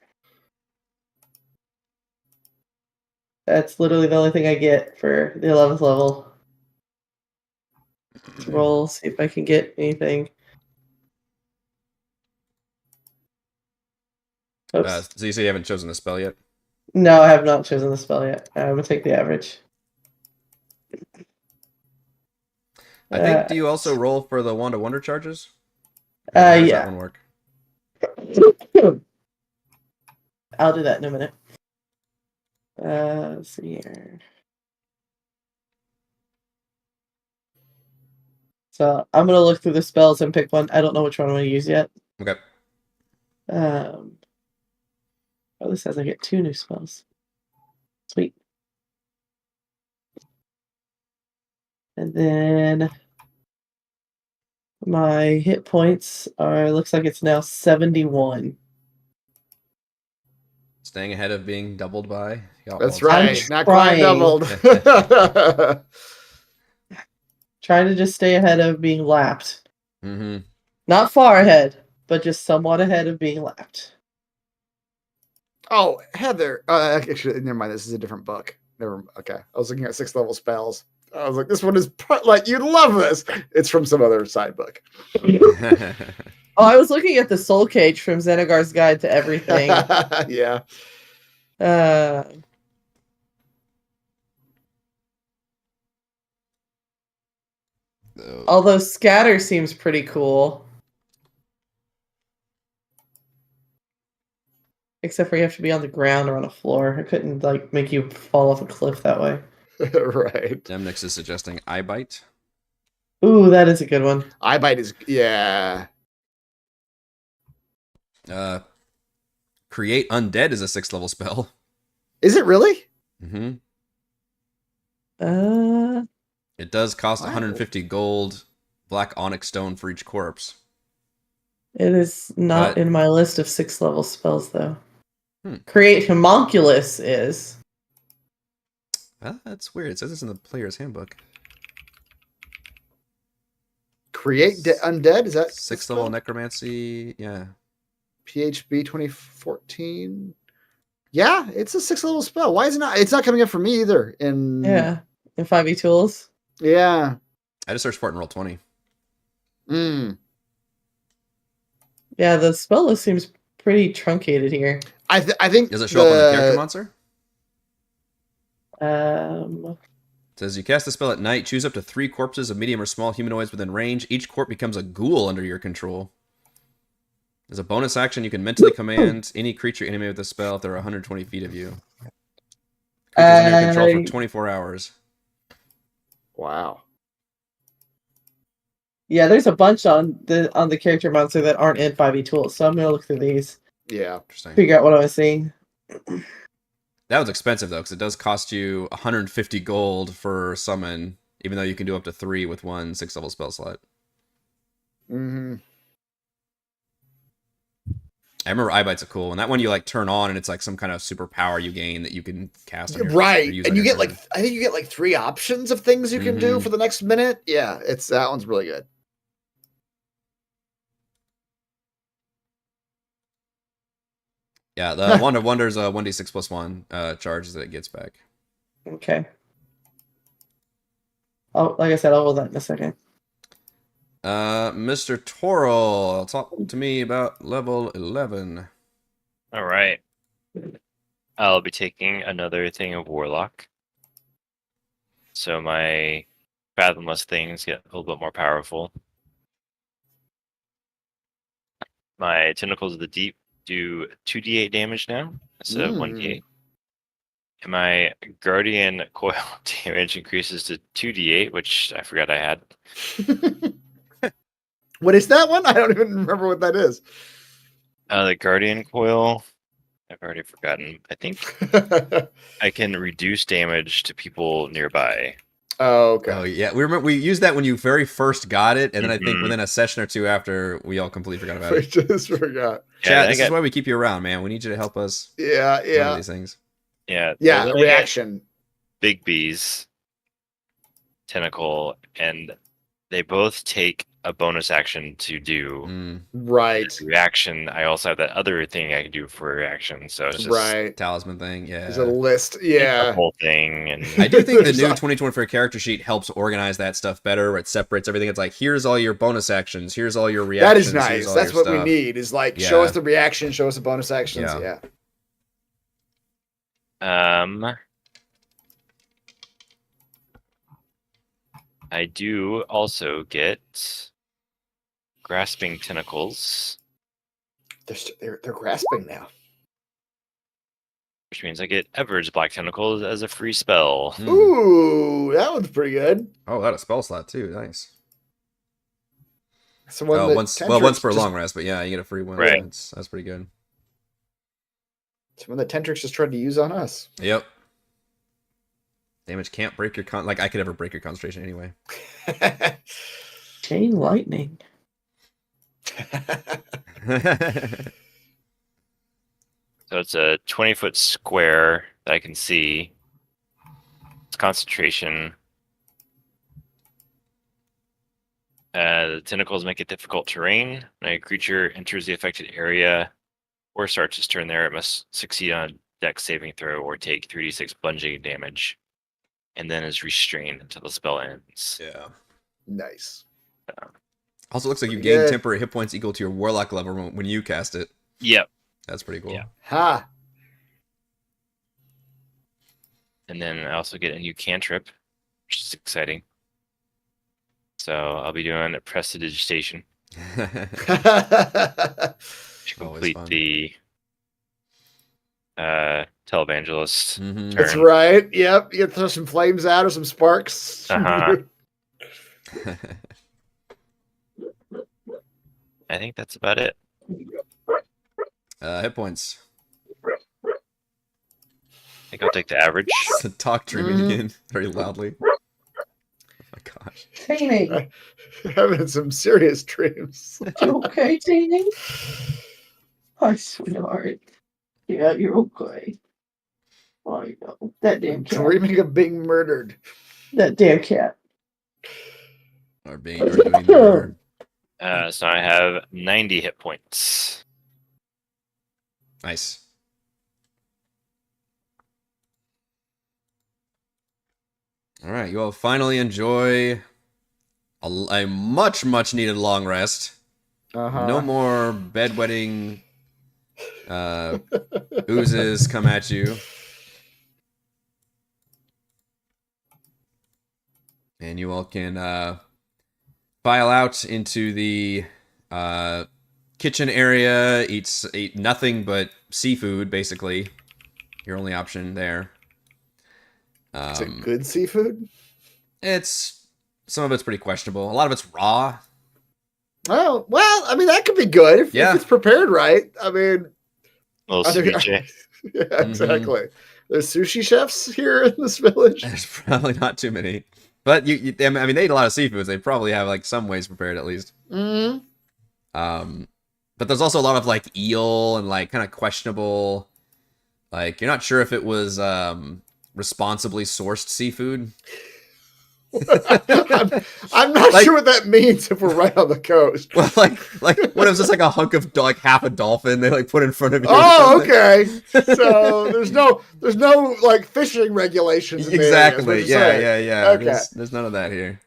That's literally the only thing I get for the 11th level. Let's roll, see if I can get anything. Oops. So you say you haven't chosen a spell yet? No, I have not chosen the spell yet. I'm gonna take the average. I think. Do you also roll for the Wand of Wonder charges? Or Uh, how does yeah. that one work? I'll do that in a minute. Let's see here. So I'm gonna look through the spells and pick one. I don't know which one I'm gonna use yet. Okay. Oh, this says I get 2 new spells. Sweet. And then my hit points are, looks like it's now 71. Staying ahead of being doubled by. That's well, right. I'm Not quite trying. doubled. Trying to just stay ahead of being lapped. Mm-hmm. Not far ahead, but just somewhat ahead of being lapped. Oh, Heather. Actually, never mind. This is a different book. Okay. I was looking at 6th level spells. I was like, this one is like, you'd love this. It's from some other side book. Oh, I was looking at the Soul Cage from Xenagar's Guide to Everything. Yeah. Although Scatter seems pretty cool. Except for you have to be on the ground or on a floor. I couldn't like make you fall off a cliff that way. Right. Demnix is suggesting eye bite. Ooh, that is a good one. Eye bite is, yeah. Create undead is a 6th level spell. Is it really? Mm-hmm. Uh, It does cost Wow. 150 gold, black onyx stone for each corpse. it is not But- in my list of 6th level spells though. Hmm. Create Homunculus is. Well, that's weird. It says this in the player's handbook. Create undead. Is that Sixth the level spell? necromancy. Yeah. PHB 2014. Yeah, it's a 6th level spell. Why is it not? It's not coming up for me either. In Yeah. In 5e tools. yeah. I just searched for it in roll 20. Mm. Yeah, the spell list seems pretty truncated here. I think Does it show up on the character monster? It says you cast the spell at night. Choose up to 3 corpses of medium or small humanoids within range. Each corpse becomes a ghoul under your control. As a bonus action, you can mentally command any creature animated with the spell if they're 120 feet of you. Creatures under your control for 24 hours. Wow. Yeah, there's a bunch on the character monster that aren't in 5e tools, so I'm gonna look through these, Yeah. Interesting. figure out what I was seeing. That was expensive though, because it does cost you 150 gold for summon, even though you can do up to 3 with one 6th level spell slot. Mm-hmm. I remember eye bites are cool, and that one you like turn on, and it's like some kind of superpower you gain that you can cast. On your, Right, or use and on you your get turn. I think you get like 3 options of things you can do Mhm. for the next minute. Yeah, that one's really good. Yeah, the Wand of Wonders 1d6 plus 1 charges that it gets back. Okay. Oh, like I said, I'll roll that in a second. Mr. Torrell, talk to me about level 11. All right. I'll be taking another thing of Warlock. So my fathomless things get a little bit more powerful. My Tentacles of the Deep do 2d8 damage now instead of 1d8. And my Guardian Coil damage increases to 2d8, which I forgot I had. What is that one? I don't even remember what that is. The Guardian Coil, I've already forgotten. I think I can reduce damage to people nearby. Oh, okay. Oh yeah, we used that when you very first got it, and then I think Mhm. within a session or two after, we all completely forgot about I it. just forgot. Chat, I this got- is why we keep you around, man. We need you to help us Yeah, learn yeah, these things. Yeah, yeah. then I got Reaction. Big B's tentacle, and they both take a bonus action to do. Mm, Right, Reaction, I also have that other thing I can do for reaction, so it's just right. talisman thing, yeah. There's a list. it's Yeah. the whole thing. And I do think the There's new a- 2024 character sheet helps organize that stuff better, where it separates everything. It's like, here's all your bonus actions, here's all your That reactions, is here's nice. all That's your what we stuff. need. Is like show Yeah. us the reaction, show us the bonus actions. Yeah. Yeah. I do also get grasping tentacles, They're grasping now. which means I get Ever's black tentacles as a free spell. Hmm. Ooh, that one's pretty good. Oh, that a spell slot too. Nice. It's the one Oh, that once Tentrix per just- long rest, but yeah, you get a free one. Right. That's pretty good. It's one that Tentrix just tried to use on us. Yep. Damage can't break your like I could ever break your concentration anyway. Chain lightning. So it's a 20-foot square that I can see. It's concentration. The tentacles make it difficult terrain. When a creature enters the affected area or starts its turn there, it must succeed on a dex saving throw or take 3d6 bludgeoning damage, and then is restrained until the spell ends. Yeah. Nice. Also, looks like you Pretty gain good. temporary hit points equal to your warlock level when you cast it. Yep. That's pretty cool. Yeah. Ha. And then I also get a new cantrip, which is exciting. So I'll be doing a prestidigitation to Always complete fun. the televangelist. Mhm. turn. That's right. Yep. You get to throw some flames out or some sparks. Uh-huh. I think that's about it. Hit points. I think I'll take the average. Talk dreaming Mhm. again very loudly. Oh my gosh. Teeny. Having some serious dreams. You okay, Teeny? Hi, sweetheart. Yeah, you're okay. I know. That damn cat. Dreaming of being murdered. That damn cat. Or doing your... So I have 90 hit points. Nice. All right, you all finally enjoy a much needed long rest. No more bedwetting oozes come at you. And you all can file out into the kitchen area, eat nothing but seafood, basically. Your only option there. Is it good seafood? Some of it's pretty questionable. A lot of it's raw. Oh, well, I mean, that could be good if it's prepared right. I mean, Little ceviche. yeah, exactly. There's sushi chefs here in this village. There's probably not too many. But I mean, they eat a lot of seafoods. They probably have like some ways prepared at least. Mm-hmm. But there's also a lot of like eel and like kind of questionable. Like you're not sure if it was responsibly sourced seafood. I'm not sure what that means if we're right on the coast. Well, like what if it's just like a hunk of like half a dolphin they like put in front of you? Oh, okay. So there's no like fishing regulations. Exactly. Yeah. Okay. There's none of that here.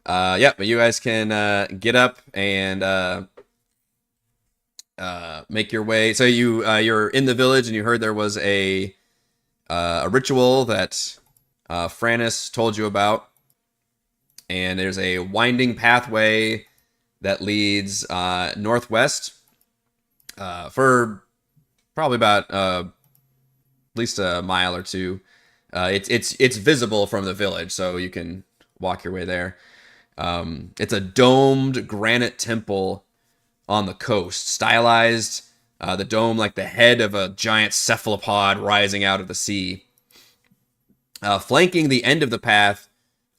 But you guys can get up and make your way. So you're in the village and you heard there was a ritual that Frannis told you about, and there's a winding pathway that leads northwest for probably about at least a mile or two. It's visible from the village, so you can walk your way there. It's a domed granite temple on the coast, stylized. The dome like the head of a giant cephalopod rising out of the sea. Flanking the end of the path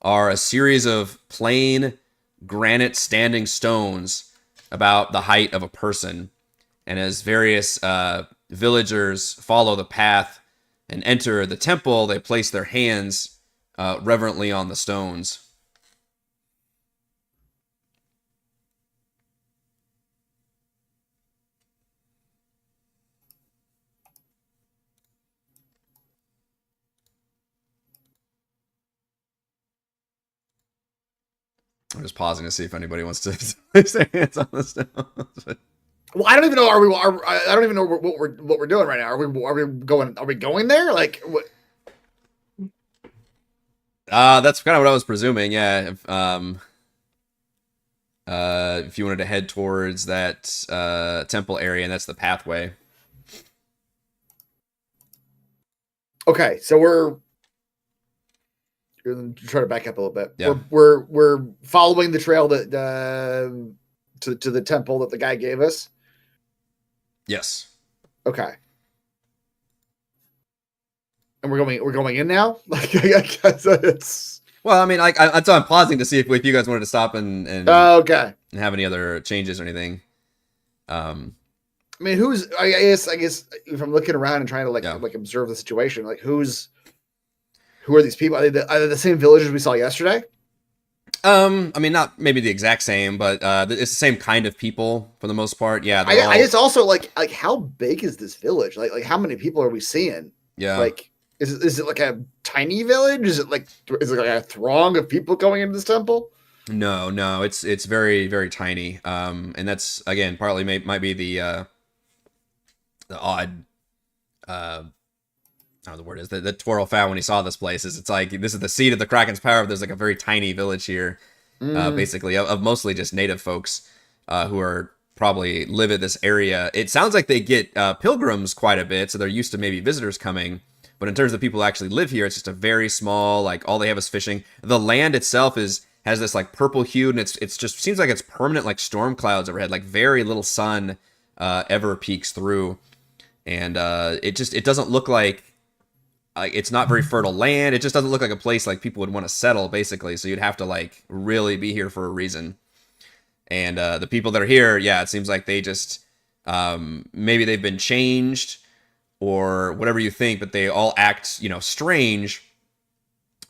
are a series of plain granite standing stones about the height of a person. And as various villagers follow the path and enter the temple, they place their hands reverently on the stones. I'm just pausing to see if anybody wants to place their hands on the stones. Well, I don't even know. I don't even know what we're doing right now. Are we going there? Like what? That's kind of what I was presuming. Yeah. If you wanted to head towards that temple area, and that's the pathway. Okay, so we're try to back up a little bit. Yeah. We're following the trail that to the temple that the guy gave us. Yes. Okay. And we're going in now. Like I guess it's. Well, I mean, so I'm pausing to see if you guys wanted to stop and okay and have any other changes or anything. I mean, I guess if I'm looking around and trying to like observe the situation, like who are these people? Are they the same villagers we saw yesterday? I mean, not maybe the exact same, but it's the same kind of people for the most part. Yeah. I guess also like how big is this village? Like how many people are we seeing? Yeah. Like is it like a tiny village? Is it like a throng of people going into this temple? No, it's very, very tiny. And that's again partly might be the odd. I don't know the word is that Twirl found when he saw this place is it's like this is the seat of the Kraken's power. There's like a very tiny village here, basically of mostly just native folks who are probably live in this area. It sounds like they get pilgrims quite a bit, so they're used to maybe visitors coming. But in terms of people who actually live here, it's just a very small, like all they have is fishing. The land itself has this like purple hue, and it's just seems like it's permanent, like storm clouds overhead. Like very little sun ever peeks through, and it doesn't look like it's not very fertile land. It just doesn't look like a place like people would want to settle, basically. So you'd have to like really be here for a reason. And the people that are here, yeah, it seems like they just maybe they've been changed or whatever you think, but they all act, strange.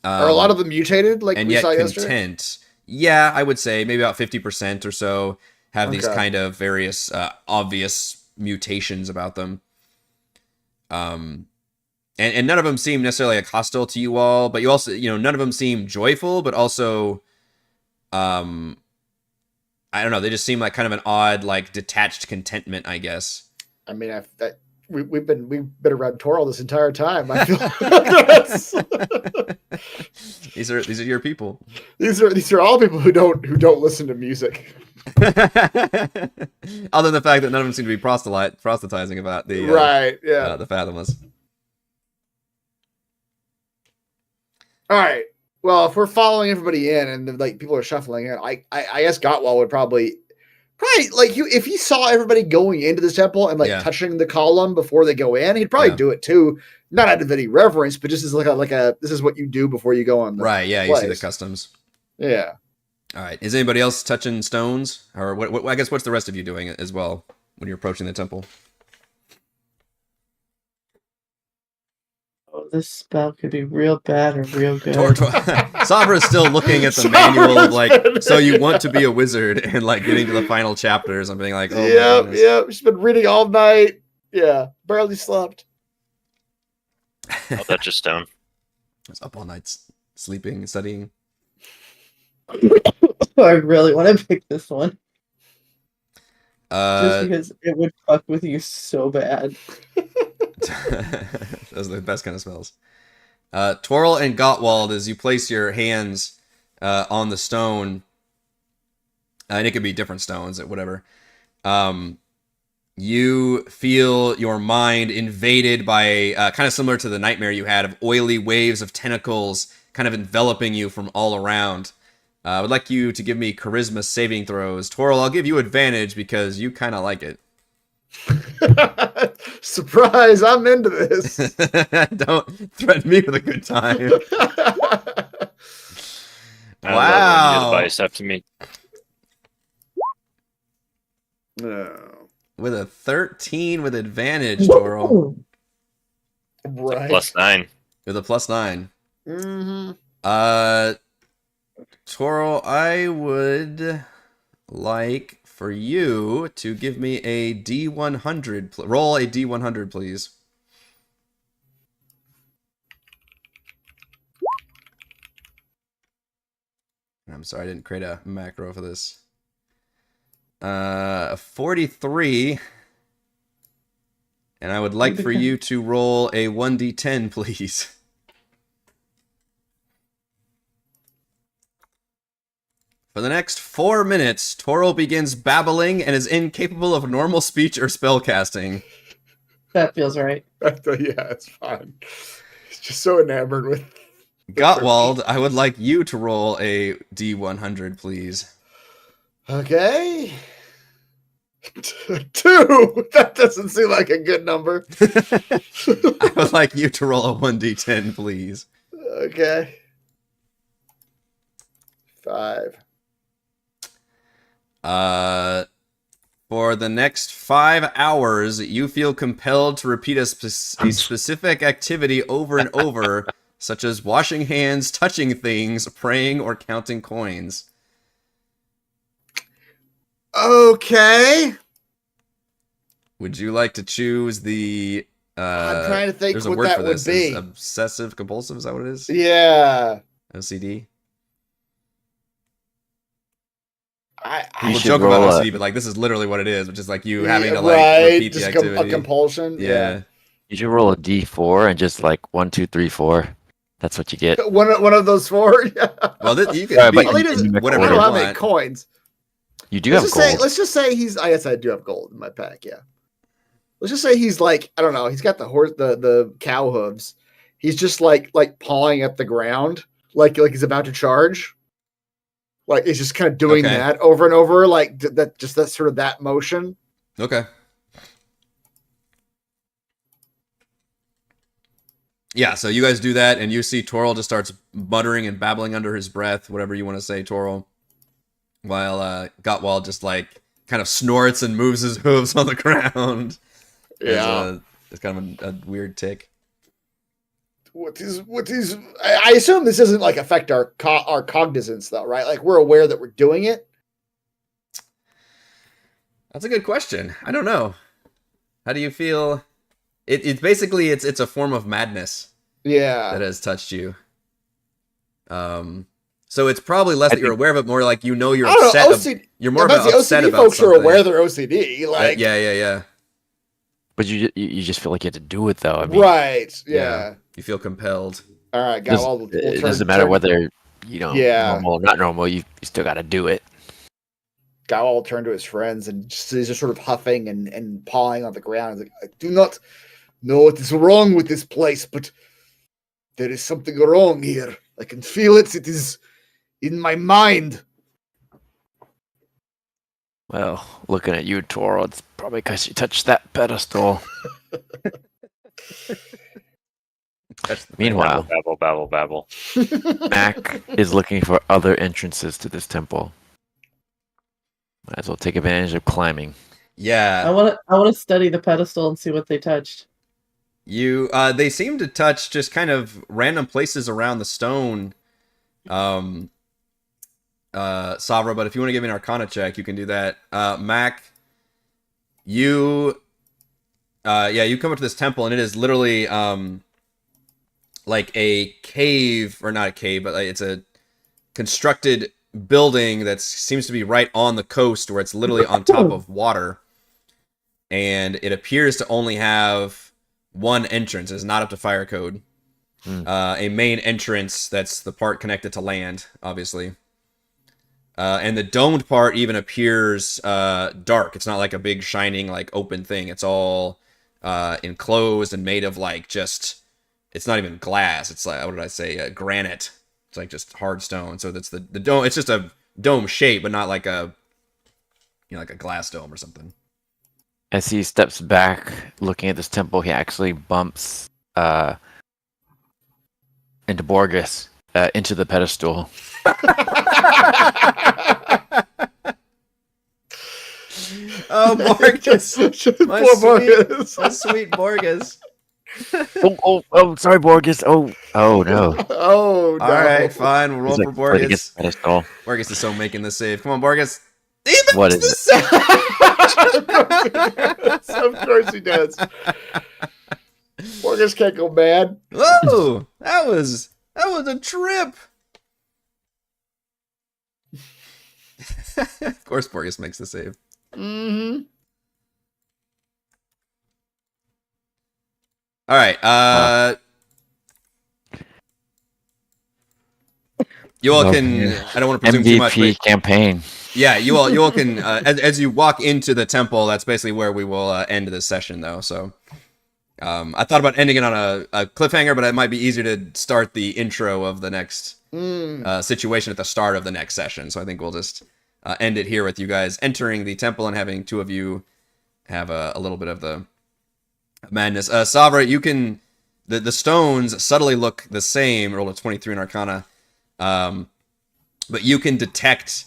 Are a lot of them mutated, like and we yet saw yesterday? content. Yeah, I would say maybe about 50% or so have these Okay. kind of various obvious mutations about them. And none of them seem necessarily like hostile to you all, but you also, none of them seem joyful, but also, I don't know, they just seem like kind of an odd, like detached contentment, I guess. I mean, we've been around Toril this entire time. I feel that's, These are your people. these are all people who don't listen to music. Other than the fact that none of them seem to be proselytizing about the Right? Yeah. the Fathomless. All right. Well, if we're following everybody in and like people are shuffling in, I guess Gottwald would probably like if he saw everybody going into this temple and like touching the column before they go in, he'd probably do it too. Not out of any reverence, but just as like a this is what you do before you go on. Right. Yeah. You see the customs. Yeah. All right. Is anybody else touching stones, or what? I guess what's the rest of you doing as well when you're approaching the temple? Oh, this spell could be real bad or real good. Sabra is still looking at the manual of like, so you want to be a wizard, and like getting to the final chapters and being like, oh yeah. She's been reading all night. Yeah, barely slept. I'll touch a stone. I was up all night sleeping and studying. I really want to pick this one. Just Uh, because it would fuck with you so bad. those are the best kind of spells. Toril and Gottwald, as you place your hands on the stone, and it could be different stones or whatever, you feel your mind invaded by kind of similar to the nightmare you had of oily waves of tentacles kind of enveloping you from all around. I would like you to give me charisma saving throws. Toril, I'll give you advantage because you kind of like it. Surprise, I'm into this. Don't threaten me with a good time. I love when you Wow. advice after me. No. With a 13 with advantage, Toril. Right. +9. With a +9. Mm-hmm. Toril, I would like for you to give me a D100. Roll a D100, please. I'm sorry, I didn't create a macro for this. 43. And I would like for you to roll a 1d10, please. For the next 4 minutes, Toril begins babbling and is incapable of normal speech or spellcasting. That feels right. Yeah, it's fine. He's just so enamored with Gottwald, I would like you to roll a D100, please. Okay. 2. That doesn't seem like a good number. I would like you to roll a 1d10, please. Okay. 5. For the next 5 hours, you feel compelled to repeat a specific activity over and over, such as washing hands, touching things, praying, or counting coins. Okay. Would you like to choose the... I'm trying to think there's a what word that for would this. be. It's obsessive compulsive, is that what it is? Yeah. OCD? I We'll should joke about roll OCD, but like this is literally what it is, which is like you having to like right, repeat the just activity. a compulsion. Yeah. You should roll a D4 and just like 1, 2, 3, 4. That's what you get. One of those 4. Yeah. Well, you can Sorry, be but whatever I you don't have any want. coins. You do have gold. Let's just say he's. I guess I do have gold in my pack. Yeah. Let's just say he's like, I don't know. He's got the horse, the cow hooves. He's just like pawing at the ground, like he's about to charge. Like he's just kind of doing that over and over, like that sort of that motion. Okay. Yeah, so you guys do that, and you see Toril just starts muttering and babbling under his breath, whatever you want to say, Toril. While Gottwald just like kind of snorts and moves his hooves on the ground. Yeah. It's kind of a weird tick. What is? I assume this doesn't like affect our cognizance, though, right? Like we're aware that we're doing it. That's a good question. I don't know. How do you feel? It's basically it's a form of madness Yeah. that has touched you. So it's probably less that you're aware of it, more like you're I don't upset. know. OCD, you're more about about the upset OCD about folks something. are aware they're OCD. Like, yeah. But you just feel like you have to do it, though. I mean, right? Yeah. You feel compelled. All right, guys. it doesn't matter whether normal or not normal. You still got to do it. Guy will turn to his friends and he's just sort of huffing and pawing on the ground. He's like, I do not know what is wrong with this place, but there is something wrong here. I can feel it. It is in my mind. Well, looking at you, Toro, it's probably because you touched that pedestal. Meanwhile, Babble. Mac is looking for other entrances to this temple. Might as well take advantage of climbing. Yeah. I want to study the pedestal and see what they touched. They seem to touch just kind of random places around the stone, Savra, but if you want to give me an Arcana check, you can do that. Mac, you come up to this temple, and it is literally, like a cave, or not a cave, but like it's a constructed building that seems to be right on the coast, where it's literally on top of water, and it appears to only have one entrance. It's not up to fire code. A main entrance that's the part connected to land, obviously. And the domed part even appears dark. It's not like a big shining like open thing. It's all enclosed and made of like just. It's not even glass. It's like, what did I say? Granite. It's like just hard stone. So that's the dome. It's just a dome shape, but not like a like a glass dome or something. As he steps back, looking at this temple, he actually bumps into Borges, into the pedestal. Oh, Borges. My sweet Borges. Oh, sorry, Borges. Oh, no. Oh, no. All right, fine. We'll roll He's for like, Borges. against the pedestal. Borges is so making the save. Come on, Borges. What is it? Of course he does. Borges can't go mad. Whoa! That was a trip. Of course, Borges makes the save. Mm-hmm. All right. You all can. I don't want to presume too much. MVP But campaign. yeah, you all can. As you walk into the temple, that's basically where we will end this session, though. So, I thought about ending it on a cliffhanger, but it might be easier to start the intro of the next situation at the start of the next session. So I think we'll just end it here with you guys entering the temple and having two of you have a little bit of the madness. Savra, you can. The stones subtly look the same. Roll a 23 in Arcana, but you can detect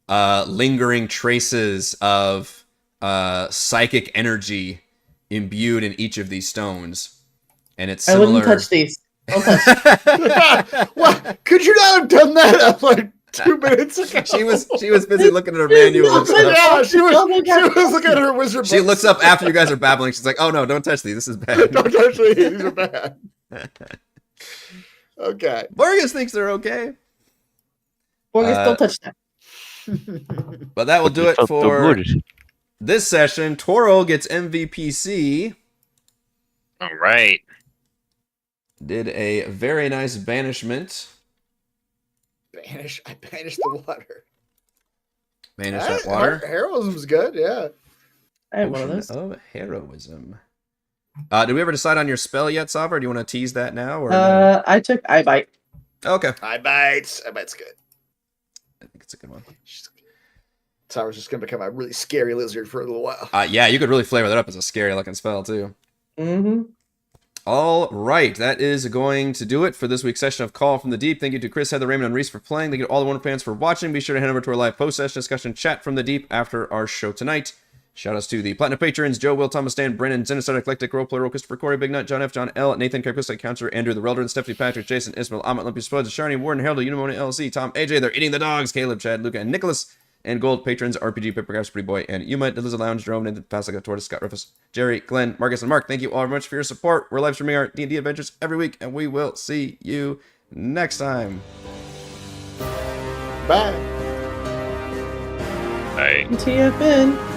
lingering traces of psychic energy imbued in each of these stones, and it's similar. I wouldn't touch these. Don't touch. What? Could you not have done that like 2 minutes ago? She was busy looking at her manual. And stuff. Yeah, she was looking at her wizard. She looks up after you guys are babbling. She's like, "Oh no, don't touch these. This is bad." Don't touch these. These are bad. Okay. Borges thinks they're okay, Borges, don't touch that. but that will do it Felt so for good. this session. Toro gets MVPC. All right. Did a very nice banishment. I banished the water. Banish that water. Heroism's good, yeah. I have one of Potion those. of heroism. Did we ever decide on your spell yet, Savra? Do you want to tease that now? Or I took eye bite. okay. I bite's good. I think it's a good one. Tower's just gonna become a really scary lizard for a little while. Yeah, you could really flavor that up as a scary looking spell too. Mm-hmm. All right, that is going to do it for this week's session of Call from the Deep. Thank you to Chris, Heather, Raymond, and Reese for playing. Thank you to all the Wonder fans for watching. Be sure to head over to our live post-session discussion chat from the Deep after our show tonight. Shoutouts to the Platinum Patrons, Joe, Will, Thomas, Stan, Brennan, Sinister, Eclectic, Roleplayer, Christopher, Corey, Big Nut, John F., John L., Nathan, Carpusite, Counselor, Andrew, The Reldrin, Stephanie, Patrick, Jason, Ismail, Amit, Lumpy, Spuds, Sharni, Warden, Harold, Unimoni, LC, Tom, AJ, They're Eating the Dogs, Caleb, Chad, Luca, and Nicholas, and Gold Patrons, RPG, Papergraphs, Pretty Boy, and Yuma, The Lizard Lounge, Jerome, Nathan, Pascal, Tortoise, Scott Rufus, Jerry, Glenn, Marcus, and Mark. Thank you all very much for your support. We're live streaming our D&D adventures every week, and we will see you next time. Bye. Bye. TFN.